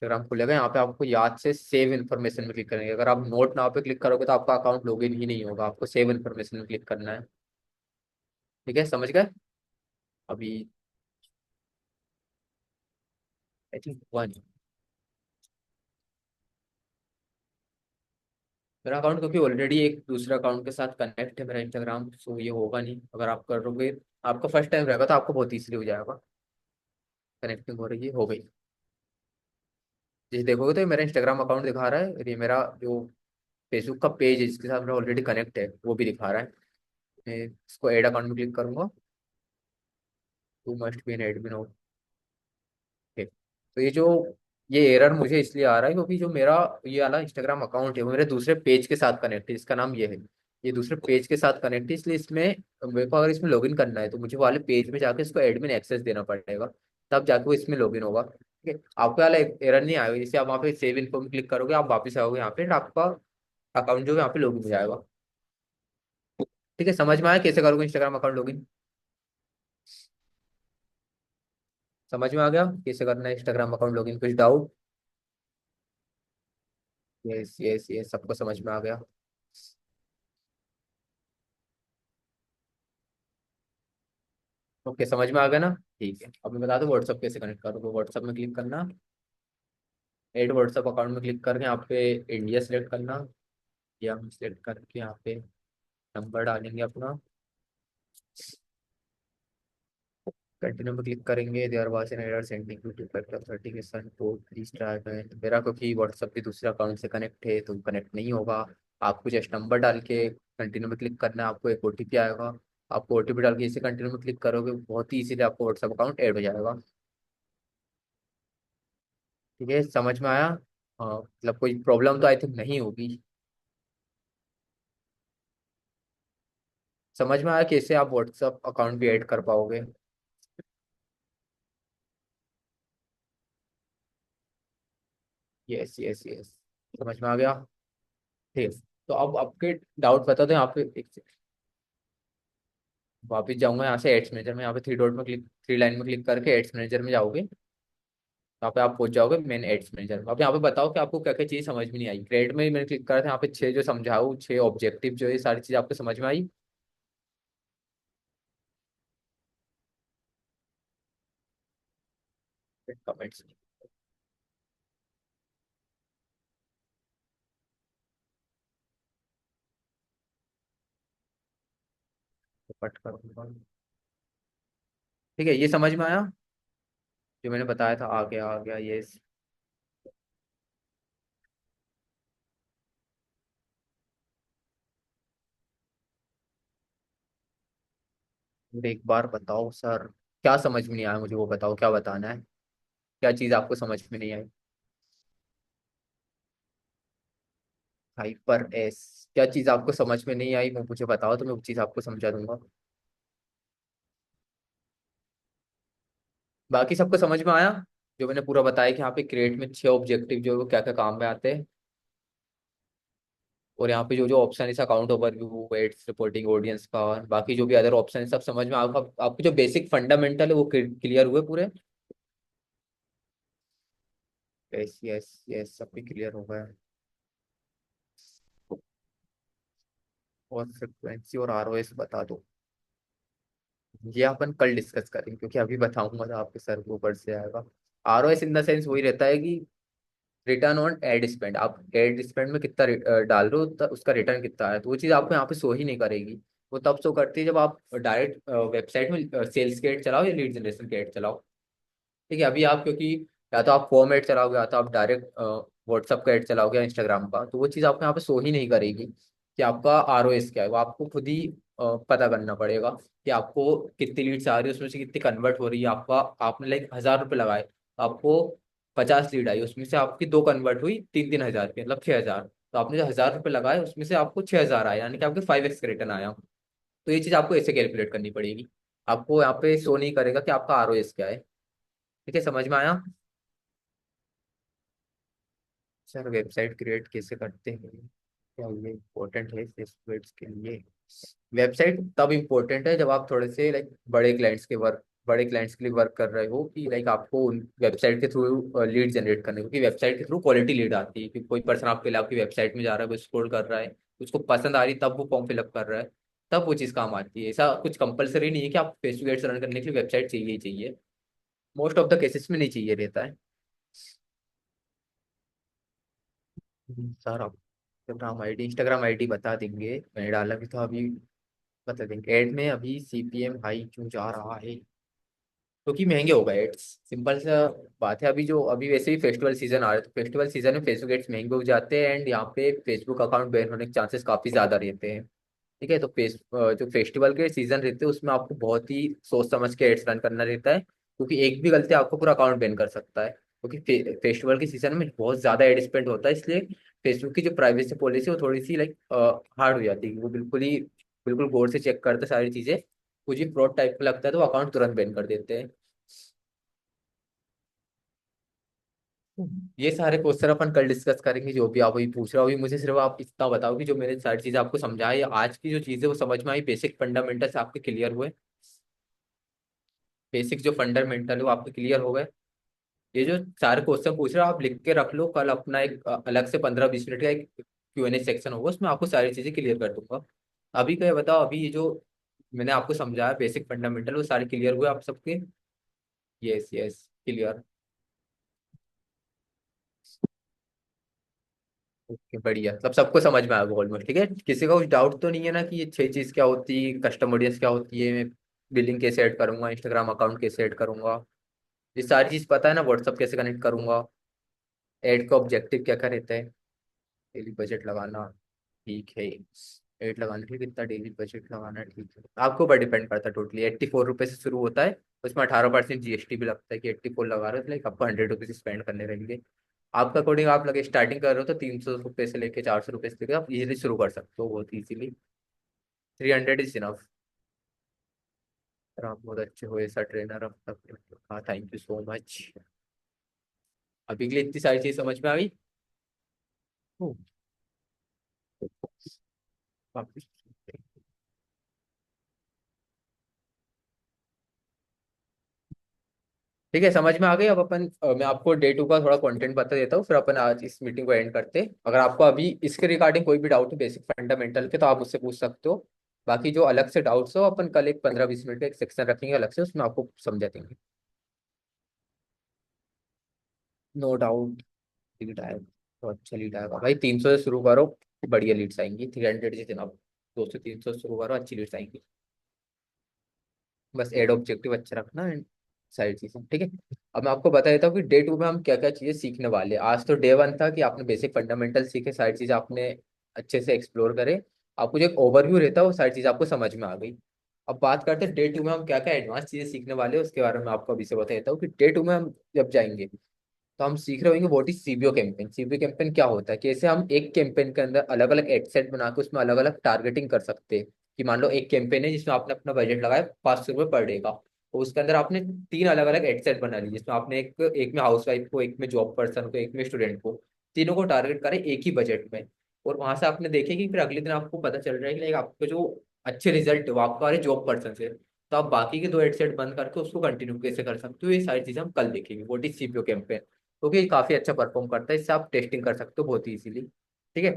इंस्टाग्राम खुलेगा, यहाँ पे आपको याद से सेव इन्फॉर्मेशन में क्लिक करेंगे। अगर आप नोट नाउ पे क्लिक करोगे तो आपका अकाउंट लॉगिन ही नहीं होगा, आपको सेव इन्फॉर्मेशन में क्लिक करना है। ठीक है, समझ गए? अभी आई थिंक वन। मेरा अकाउंट क्योंकि ऑलरेडी एक दूसरे अकाउंट के साथ कनेक्ट है मेरा इंस्टाग्राम, सो ये होगा नहीं। अगर आप करोगे, आपका फर्स्ट टाइम रहेगा तो आपको बहुत ईजिली हो जाएगा। कनेक्टिंग हो रही है, हो गई। जैसे देखोगे तो ये मेरा इंस्टाग्राम अकाउंट दिखा रहा है, और ये मेरा जो फेसबुक का पेज है जिसके साथ मेरा ऑलरेडी कनेक्ट है वो भी दिखा रहा है। मैं इसको ऐड अकाउंट में क्लिक करूंगा। To must be an admin. Okay, तो ये एरर मुझे इसलिए आ रहा है क्योंकि जो मेरा ये वाला इंस्टाग्राम अकाउंट है वो मेरे दूसरे पेज के साथ कनेक्ट है, इसका नाम ये है। ये दूसरे पेज के साथ कनेक्ट है, इसलिए इसमें मेरे को अगर इसमें लॉगिन करना है तो मुझे वाले पेज में जाके इसको एडमिन एक्सेस देना पड़ेगा, तब जाके वो इसमें लॉगिन होगा। ठीक है, आपको वाला एरर नहीं आएगा। जैसे आप वहाँ पे सेव इन्फो में क्लिक करोगे, आप वापस आओगे यहाँ पे और आपका अकाउंट जो है यहाँ पे लॉगिन हो जाएगा। ठीक है, समझ में आया कैसे करोगे इंस्टाग्राम अकाउंट लॉगिन? समझ में आ गया कैसे करना है इंस्टाग्राम अकाउंट लॉगिन? कुछ डाउट? यस यस यस, सबको समझ में आ गया। ओके, समझ में आ गया ना? ठीक है, अब मैं बता दूं व्हाट्सअप कैसे कनेक्ट करोगे। व्हाट्सअप में क्लिक करना, एड व्हाट्सअप अकाउंट में क्लिक करके यहाँ पे इंडिया सेलेक्ट करना। या हम सेलेक्ट करके यहाँ पे नंबर डालेंगे अपना। कंटिन्यू में क्लिक करेंगे, there was an error sending two factor authentication code please try again. मेरा क्योंकि व्हाट्सअप भी दूसरे अकाउंट से कनेक्ट है तो कनेक्ट नहीं होगा। आपको जस्ट नंबर डाल के कंटिन्यू में क्लिक करना है, आपको एक ओटीपी आएगा। आपको ओटीपी डाल के इसे कंटिन्यू में क्लिक करोगे, बहुत ही इजीली आपको व्हाट्सअप अकाउंट ऐड हो जाएगा। ठीक है, समझ में आया? हाँ, मतलब कोई प्रॉब्लम तो आई थिंक नहीं होगी। समझ में आया कैसे आप व्हाट्सअप अकाउंट भी ऐड कर पाओगे? यस यस यस, समझ में आ गया। ठीक है, तो अब आपके डाउट बता दो यहाँ पे। एक वापस जाऊंगा यहाँ से एड्स मैनेजर में, यहाँ पे थ्री डॉट में क्लिक, थ्री लाइन में क्लिक करके एड्स मैनेजर में जाओगे। यहाँ पे आप पहुंच जाओगे मेन एड्स मैनेजर में। अब यहाँ पे बताओ कि आपको क्या क्या चीज़ समझ में नहीं आई। क्रेडिट में मैंने क्लिक करा था, यहाँ पे छह जो समझाऊ, छह ऑब्जेक्टिव जो ये सारी चीज़ आपको समझ में आई? कमेंट्स कट करूंगा। ठीक है, ये समझ में आया जो मैंने बताया था? आ गया आ गया, ये। मुझे एक बार बताओ सर, क्या समझ में नहीं आया मुझे वो बताओ, क्या बताना है? क्या चीज़ आपको समझ में नहीं आई? हाइपर एस, क्या चीज़ आपको समझ में नहीं आई वो मुझे बताओ तो मैं वो चीज़ आपको समझा दूंगा। बाकी सबको समझ में आया जो मैंने पूरा बताया कि यहाँ पे क्रिएट में छह ऑब्जेक्टिव जो है वो क्या क्या काम में आते हैं। और यहाँ पे जो जो ऑप्शन है, account overview, ads reporting, audience का, और बाकी जो भी अदर ऑप्शन है सब समझ में आपको जो बेसिक फंडामेंटल है वो क्लियर हुए पूरे? यस यस यस, सब भी क्लियर हो गया। और फ्रिक्वेंसी और आरओएस बता दो। ये अपन कल डिस्कस करेंगे क्योंकि अभी बताऊंगा तो आपके सर के ऊपर से आएगा। आरओएस इन द सेंस वही रहता है कि रिटर्न ऑन एड स्पेंड, आप एड स्पेंड में कितना डाल रहे हो उसका रिटर्न कितना है, तो वो चीज़ आपको यहाँ पे शो ही नहीं करेगी। वो तब शो करती है जब आप डायरेक्ट वेबसाइट में सेल्स के एड चलाओ या लीड जनरेशन के एड चलाओ। ठीक है, अभी आप क्योंकि या तो आप फॉर्म एड चलाओगे या तो आप डायरेक्ट व्हाट्सअप का एड चलाओगे या इंस्टाग्राम का, तो वो चीज़ आपको यहाँ पे शो ही नहीं करेगी कि आपका आरओएस क्या है। वो आपको खुद ही पता करना पड़ेगा कि आपको कितनी लीड्स आ रही है, उसमें से कितनी कन्वर्ट हो रही है। आपका आपने लाइक 1,000 रुपये लगाए, तो आपको 50 लीड आई, उसमें से आपकी दो कन्वर्ट हुई 3-3 हज़ार की, मतलब 6,000। तो आपने जो 1,000 रुपये लगाए उसमें से आपको 6,000 आया, यानी कि आपके 5x रिटर्न आया। तो ये चीज़ आपको ऐसे कैलकुलेट करनी पड़ेगी। आपको यहाँ पे शो नहीं करेगा कि आपका आरओएस क्या है। ठीक है, समझ में आया? सर वेबसाइट क्रिएट कैसे करते हैं, क्या ये इम्पोर्टेंट है फेसबुक के लिए? वेबसाइट तब इम्पोर्टेंट है जब आप थोड़े से लाइक बड़े क्लाइंट्स के लिए वर्क कर रहे हो, कि लाइक आपको उन वेबसाइट के थ्रू लीड जनरेट करने, क्योंकि वेबसाइट के थ्रू क्वालिटी लीड आती है कि कोई पर्सन आपके लिए आपकी वेबसाइट में जा रहा है, वो स्क्रॉल कर रहा है, उसको पसंद आ रही, तब वो फॉर्म फिलअप कर रहा है, तब वो चीज़ काम आती है। ऐसा कुछ कंपलसरी नहीं है कि आप फेसबुक एड्स रन करने के लिए वेबसाइट चाहिए ही चाहिए। मोस्ट ऑफ द केसेस में नहीं चाहिए रहता है। सर आप इंस्टाग्राम आईडी बता देंगे, मैंने डाला भी था अभी। बता देंगे एड में अभी सीपीएम हाई क्यों जा रहा है, क्योंकि महंगे हो गए एड्स, सिंपल सा बात है। अभी जो अभी वैसे भी फेस्टिवल सीजन आ रहा है, तो फेस्टिवल सीजन में फेसबुक एड्स महंगे हो जाते हैं, एंड यहाँ पे फेसबुक अकाउंट बैन होने के चांसेस काफी ज्यादा रहते हैं। ठीक है, तो जो फेस्टिवल के सीजन रहते हैं उसमें आपको बहुत ही सोच समझ के एड्स रन करना रहता है, क्योंकि एक भी गलती आपको पूरा अकाउंट बैन कर सकता है, क्योंकि फेस्टिवल के सीजन में बहुत ज्यादा एड स्पेंड होता है। इसलिए फेसबुक की जो प्राइवेसी पॉलिसी है वो थोड़ी सी लाइक हार्ड हो जाती है। वो बिल्कुल गौर से चेक करते हैं सारी चीजें। कुछ भी फ्रॉड टाइप का लगता है तो वो अकाउंट तुरंत बैन कर देते हैं। ये सारे क्वेश्चन अपन कल डिस्कस करेंगे, जो भी आप अभी पूछ रहे हो। अभी मुझे सिर्फ आप इतना बताओ कि जो मैंने सारी चीजें आपको समझाई, आज की जो चीजें वो समझ में आई, बेसिक फंडामेंटल्स आपके क्लियर हुए? बेसिक जो फंडामेंटल है वो आपके क्लियर हो गए? ये जो सारे क्वेश्चन पूछ रहे हो आप लिख के रख लो, कल अपना एक अलग से 15-20 मिनट का एक Q&A सेक्शन होगा, उसमें आपको सारी चीजें क्लियर कर दूंगा। अभी क्या बताओ, अभी ये जो मैंने आपको समझाया बेसिक फंडामेंटल, वो सारे क्लियर हुए आप सबके? Yes yes, clear. ओके बढ़िया, सब सबको समझ में आया ऑलमोस्ट। ठीक है, किसी का कुछ डाउट तो नहीं है ना कि ये 6 चीज क्या होती है, कस्टम ऑडियंस क्या होती है, बिलिंग कैसे ऐड करूंगा, इंस्टाग्राम अकाउंट कैसे ऐड करूंगा, ये सारी चीज पता है ना, व्हाट्सअप कैसे कनेक्ट करूंगा, ऐड का ऑब्जेक्टिव क्या क्या रहता है, डेली बजट लगाना, ठीक है। एड लगाने के लिए कितना डेली बजट लगाना है, ठीक है, आपके ऊपर डिपेंड करता है। टोटली 84 रुपये से शुरू होता है, उसमें 18% जीएसटी भी लगता है, कि 84 लगा रहे हो तो लाइक आपको 100 रुपीज स्पेंड करने रहेंगे। आपका अकॉर्डिंग आप लगे स्टार्टिंग कर रहे हो तो 300 रुपये से लेके 400 रुपये से लेके आप इजीली शुरू कर सकते हो, बहुत इजीली। 300 is enough. आप बहुत अच्छे हो ऐसा ट्रेनर अब तक। हाँ, थैंक यू सो मच। अभी के लिए इतनी सारी चीज समझ में आ गई। ओ, वापस। ठीक है, समझ में आ गई। अब अपन मैं आपको डे 2 का थोड़ा कंटेंट बता देता हूँ, फिर अपन आज इस मीटिंग को एंड करते हैं। अगर आपको अभी इसके रिगार्डिंग कोई भी डाउट है बेसिक फंडामेंटल के, तो आप मुझसे पूछ सकते हो। बाकी जो अलग से डाउट्स हो अपन कल एक 15-20 मिनट का एक सेक्शन रखेंगे अलग से, उसमें आपको समझा देंगे। No doubt. लीड आएगा तो अच्छा लीड आएगा भाई, 300 से शुरू करो, बढ़िया लीड्स आएंगी। 300 से जनाब, 200-300 से शुरू करो, अच्छी लीड्स आएंगी। बस एड ऑब्जेक्टिव अच्छा रखना एंड सारी चीजें, ठीक है। अब मैं आपको बता देता हूँ कि डे 2 में हम क्या क्या चीजें सीखने वाले हैं। आज तो डे 1 था कि आपने बेसिक फंडामेंटल सीखे, सारी चीजें आपने अच्छे से एक्सप्लोर करे, आपको जो एक ओवरव्यू रहता है वो सारी चीजें आपको समझ में आ गई। अब बात करते हैं डे 2 में हम क्या क्या एडवांस चीजें सीखने वाले हैं, उसके बारे में आपको अभी से बता देता हूँ कि डे 2 में हम जब जाएंगे तो हम सीख रहे होंगे what is CBO campaign. CBO campaign क्या होता है, कैसे हम एक कैंपेन के अंदर अलग अलग एड सेट बना के उसमें अलग अलग टारगेटिंग कर सकते हैं। कि मान लो एक कैंपेन है जिसमें आपने अपना बजट लगाया 500 रुपये पर डे का, तो उसके अंदर आपने 3 अलग अलग एड सेट बना ली, जिसमें आपने एक में हाउस वाइफ को, एक में जॉब पर्सन को, एक में स्टूडेंट को, तीनों को टारगेट करे एक ही बजट में। और वहां से आपने देखे कि फिर अगले दिन आपको पता चल रहा है कि like आपको जो अच्छे रिजल्ट वो आपको आ रहे जॉब पर्सन से, तो आप बाकी के 2 हेडसेट बंद करके उसको कंटिन्यू कैसे कर सकते हो, ये सारी चीजें हम कल देखेंगे। व्हाट इज सीपीओ कैंपेन, क्योंकि ये काफी अच्छा परफॉर्म करता है, इससे आप टेस्टिंग कर सकते हो बहुत ही इजीली। ठीक है,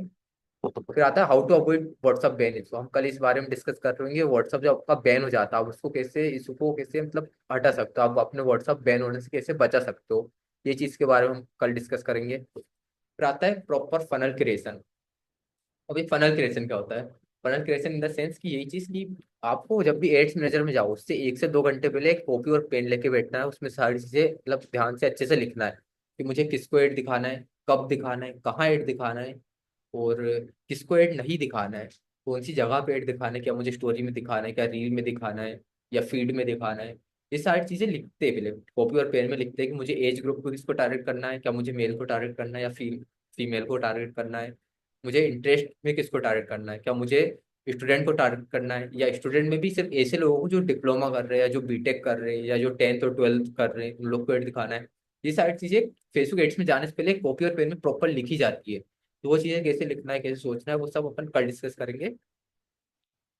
फिर आता है how to avoid WhatsApp ban issue. हम कल इस बारे में डिस्कस कर रहे होंगे, व्हाट्सअप जब आपका बैन हो जाता है आप उसको कैसे, इशू को कैसे मतलब हटा सकते हो, आप अपने व्हाट्सअप बैन होने से कैसे बचा सकते हो, ये चीज के बारे में हम कल डिस्कस करेंगे। फिर आता है प्रॉपर फनल क्रिएशन। अभी फनल क्रिएशन क्या होता है? Funnel creation in the sense कि यही चीज कि आपको जब भी एड्स मैनेजर में जाओ उससे 1 से 2 घंटे पहले एक कॉपी और पेन लेके बैठना है, उसमें सारी चीजें मतलब ध्यान से अच्छे से लिखना है कि मुझे किसको एड दिखाना है, कब दिखाना है, कहाँ एड दिखाना है, और किसको एड नहीं दिखाना है, कौन सी जगह पे एड दिखाना है, क्या मुझे स्टोरी में दिखाना है, क्या रील में दिखाना है, या फीड में दिखाना है। ये सारी चीजें लिखते हैं पहले, कॉपी और पेन में लिखते हैं कि मुझे एज ग्रुप को किसको टारगेट करना है, क्या मुझे मेल को टारगेट करना है या फीमेल को टारगेट करना है, मुझे इंटरेस्ट में किसको टारगेट करना है, क्या मुझे स्टूडेंट को टारगेट करना है, या स्टूडेंट में भी सिर्फ ऐसे लोगों को जो डिप्लोमा कर रहे हैं या जो बीटेक कर रहे हैं या जो 10th और 12th कर रहे हैं उन लोग को एड दिखाना है। ये सारी चीजें फेसबुक एड्स में जाने से पहले कॉपी और पेन में प्रॉपर लिखी जाती है। तो वो चीजें कैसे लिखना है, कैसे सोचना है, वो सब अपन कल डिस्कस करेंगे।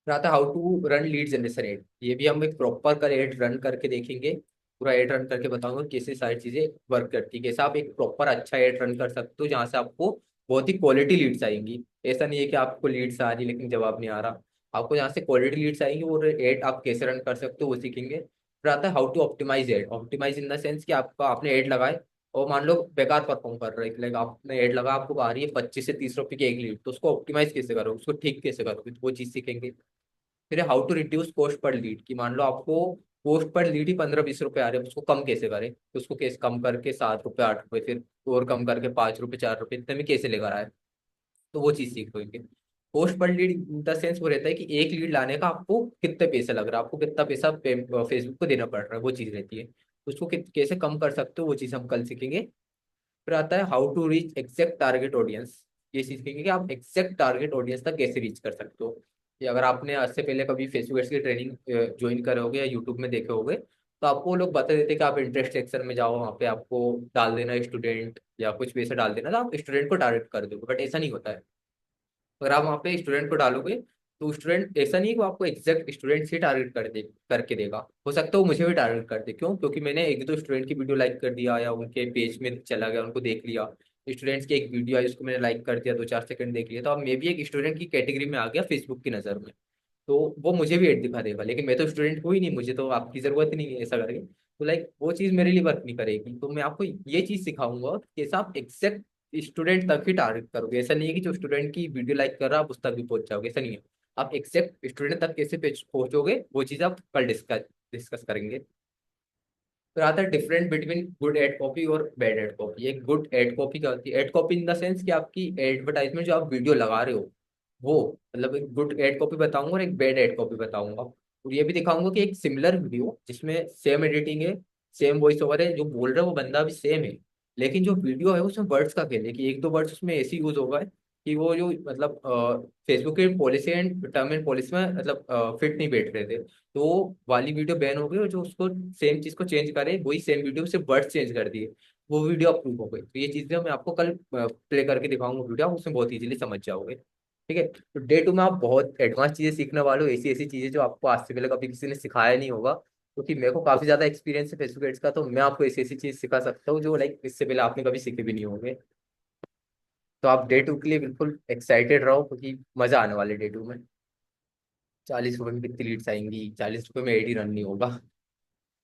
फिर आता है how to run lead generation ad. ये भी हम एक प्रॉपर कर एड रन करके देखेंगे, पूरा एड रन करके बताऊंगा कैसे सारी चीजें वर्क करती है, कैसे आप एक प्रॉपर अच्छा एड रन कर सकते हो जहाँ से आपको बहुत ही क्वालिटी लीड्स आएंगी। ऐसा नहीं है कि आपको लीड्स आ रही लेकिन जवाब नहीं आ रहा, आपको जहाँ से क्वालिटी लीड्स आएंगी वो एड आप कैसे रन कर सकते हो वो सीखेंगे। फिर आता है how to optimise ad. Optimise in the sense कि आपका आपने एड लगाए और मान लो बेकार परफॉर्म कर रहा है, लाइक आपने एड लगा, आपको आ रही है 25 से 30 रुपए की एक लीड, तो उसको ऑप्टिमाइज कैसे करोगे, उसको ठीक कैसे करोगे, तो वो चीज सीखेंगे। फिर how to reduce cost per lead, कि मान लो आपको कॉस्ट पर लीड ही 15-20 रुपए आ रहे हैं, उसको कम कैसे करें, तो उसको कैसे कम करके 7 रुपए 8 रुपए, फिर और कम करके 5 रुपए 4 रुपए इतने में कैसे लेकर आए, तो वो चीज सीख लेंगे। Cost per lead in the sense वो रहता है कि एक लीड लाने का आपको कितने पैसे लग रहा है, आपको कितना पैसा फेसबुक को देना पड़ रहा है, वो चीज रहती है। उसको कैसे कम कर सकते हो वो चीज हम कल सीखेंगे। फिर आता है how to reach exact target audience. ये सीखेंगे कि आप एग्जैक्ट टारगेट ऑडियंस तक कैसे रीच कर सकते हो। कि अगर आपने आज से पहले कभी फेसबुक एड्स की ट्रेनिंग ज्वाइन करे होगे या यूट्यूब में देखे होगे, तो आपको वो लोग बता देते कि आप इंटरेस्ट सेक्शन में जाओ, वहाँ पे आपको डाल देना स्टूडेंट या कुछ भी ऐसा डाल देना, तो आप स्टूडेंट को टारगेट कर दोगे, बट ऐसा नहीं होता है। अगर आप वहाँ पे स्टूडेंट को डालोगे तो स्टूडेंट, ऐसा नहीं है कि वो आपको एग्जैक्ट स्टूडेंट से टारगेट कर दे करके देगा, हो सकता है वो मुझे भी टारगेट कर दे। क्यों? क्योंकि मैंने एक दो स्टूडेंट की वीडियो लाइक कर दिया या उनके पेज में चला गया, उनको देख लिया, स्टूडेंट्स की एक वीडियो आई उसको मैंने लाइक कर दिया, 2-4 सेकंड देख लिया, तो अब मैं भी एक स्टूडेंट की कैटेगरी में आ गया फेसबुक की नज़र में। तो वो मुझे भी एड दिखा देगा, लेकिन मैं तो स्टूडेंट हूँ ही नहीं, मुझे तो आपकी जरूरत नहीं है ऐसा करके, तो लाइक वो चीज़ मेरे लिए वर्क नहीं करेगी। तो मैं आपको ये चीज़ सिखाऊंगा कि कैसे आप एग्जैक्ट स्टूडेंट तक ही टारगेट करोगे। ऐसा नहीं है कि जो स्टूडेंट की वीडियो लाइक कर रहा है आप उस तक भी पहुंच जाओगे, ऐसा नहीं है। आप एग्जैक्ट स्टूडेंट तक कैसे पहुंचोगे वो चीज़ आप कल डिस्कस डिस्कस करेंगे। फिर आता है different between good ad copy और बैड एड कॉपी। एक गुड एड कॉपी क्या होती है? Ad copy in the sense कि आपकी एडवर्टाइजमेंट जो आप वीडियो लगा रहे हो वो, मतलब एक गुड एड कॉपी बताऊंगा और एक बैड एड कॉपी बताऊंगा। और ये भी दिखाऊंगा कि एक सिमिलर वीडियो जिसमें सेम एडिटिंग है, सेम वॉइस ओवर है, जो बोल रहा है वो बंदा भी सेम है, लेकिन जो वीडियो है उसमें वर्ड्स का खेल है कि एक दो वर्ड्स उसमें ऐसे यूज होगा है कि वो जो मतलब फेसबुक के policy and term and policy में मतलब फिट नहीं बैठ रहे थे, तो वो वाली वीडियो बैन हो गई, और जो उसको सेम चीज को चेंज करे वही सेम वीडियो में सिर्फ वर्ड चेंज कर दिए, वो वीडियो अप्रूव हो गई। तो ये चीजें मैं आपको कल प्ले करके दिखाऊंगा वीडियो, आप उसमें बहुत इजीली समझ जाओगे। ठीक है, तो डे टू में आप बहुत एडवांस चीजें सीखने वाले हो, ऐसी ऐसी चीजें जो आपको आज से पहले कभी किसी ने सिखाया नहीं होगा, क्योंकि मेरे को काफी ज्यादा एक्सपीरियंस है फेसबुक एड्स का, तो मैं आपको ऐसी ऐसी चीज सिखा सकता हूँ जो लाइक इससे पहले आपने कभी सीखे भी नहीं होंगे। तो आप डे टू के लिए बिल्कुल एक्साइटेड रहो, क्योंकि मजा आने वाले डे टू में। 40 रुपए में कितनी लीड्स आएंगी, 40 रुपए में एडी ही रन नहीं होगा।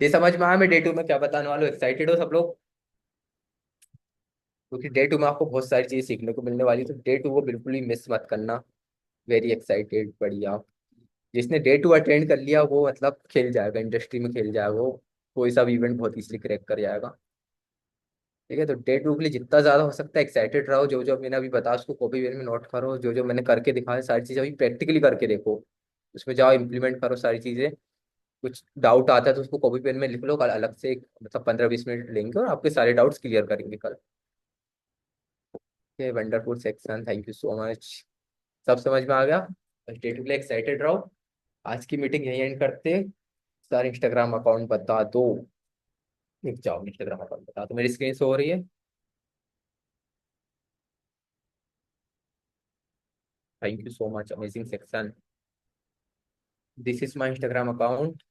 ये समझ में आया मैं डे टू में क्या बताने वाला हूँ? एक्साइटेड हो सब लोग? क्योंकि डे टू में आपको बहुत सारी चीजें सीखने को मिलने वाली है, तो डे टू को बिल्कुल ही मिस मत करना। वेरी एक्साइटेड, बढ़िया। जिसने डे टू अटेंड कर लिया वो मतलब खेल जाएगा, इंडस्ट्री में खेल जाएगा वो, कोई सा भी इवेंट बहुत इजीली क्रैक कर जाएगा। ठीक है, तो डे टू के लिए जितना ज्यादा हो सकता है एक्साइटेड रहो, जो जो मैंने अभी बताया उसको कॉपी पेन में नोट करो, जो जो मैंने करके दिखाया सारी चीजें अभी प्रैक्टिकली करके देखो, उसमें जाओ इम्प्लीमेंट करो सारी चीजें। कुछ डाउट आता है तो उसको कॉपी पेन में लिख लो, कल अलग से एक मतलब 15-20 मिनट लेंगे और आपके सारे डाउट्स क्लियर करेंगे कल। Okay, wonderful section, thank you so much. सब समझ में आ गया? बस डे टू के लिए एक्साइटेड रहो। आज की मीटिंग यही एंड करते हैं। सारे इंस्टाग्राम अकाउंट बता दो। लिख जाओ इंस्टाग्राम अकाउंट बता दो, मेरी स्क्रीन शो हो रही है। Thank you so much, amazing section. This is my Instagram account,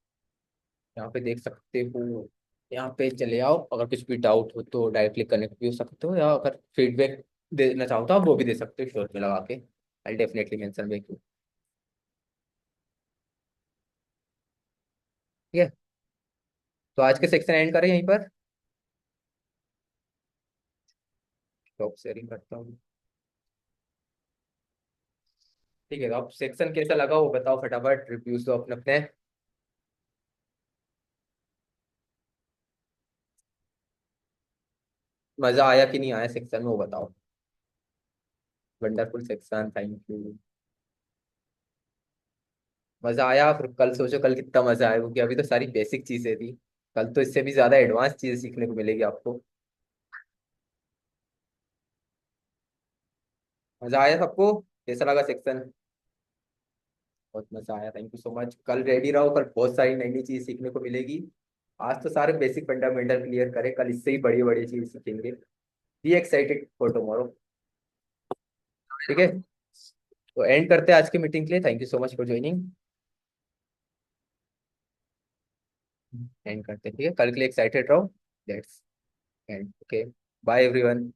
यहाँ पे देख सकते हो। यहाँ पे चले आओ, अगर कुछ भी डाउट हो तो डायरेक्टली कनेक्ट भी हो सकते हो, या अगर फीडबैक देना चाहो तो आप वो भी दे सकते हो स्टोर में लगा के। I definitely mention back you. ठीक है, तो आज के सेक्शन एंड करें यहीं पर। टॉप शेयरिंग करता हूँ। ठीक है, तो आप सेक्शन कैसा लगा वो बताओ, फटाफट रिव्यूज दो अपने अपने। मजा आया कि नहीं आया सेक्शन में वो बताओ। Wonderful section, thank you. मजा आया, फिर कल सोचो कल कितना मजा आया, क्योंकि अभी तो सारी बेसिक चीजें थी। कल तो इससे भी ज्यादा एडवांस चीजें सीखने को मिलेगी आपको। मजा आया सबको? कैसा लगा सेक्शन? बहुत मजा आया, थैंक यू सो मच। कल रेडी रहो, कल बहुत सारी नई नई चीज सीखने को मिलेगी। आज तो सारे बेसिक फंडामेंटल क्लियर करें, कल इससे ही बड़ी बड़ी चीज सीखेंगे। Be excited for tomorrow. ठीक है, तो एंड करते हैं आज की मीटिंग के लिए। Thank you so much for joining. End करते हैं, ठीक है, कल के लिए एक्साइटेड रहो। Let's end, okay. Bye everyone.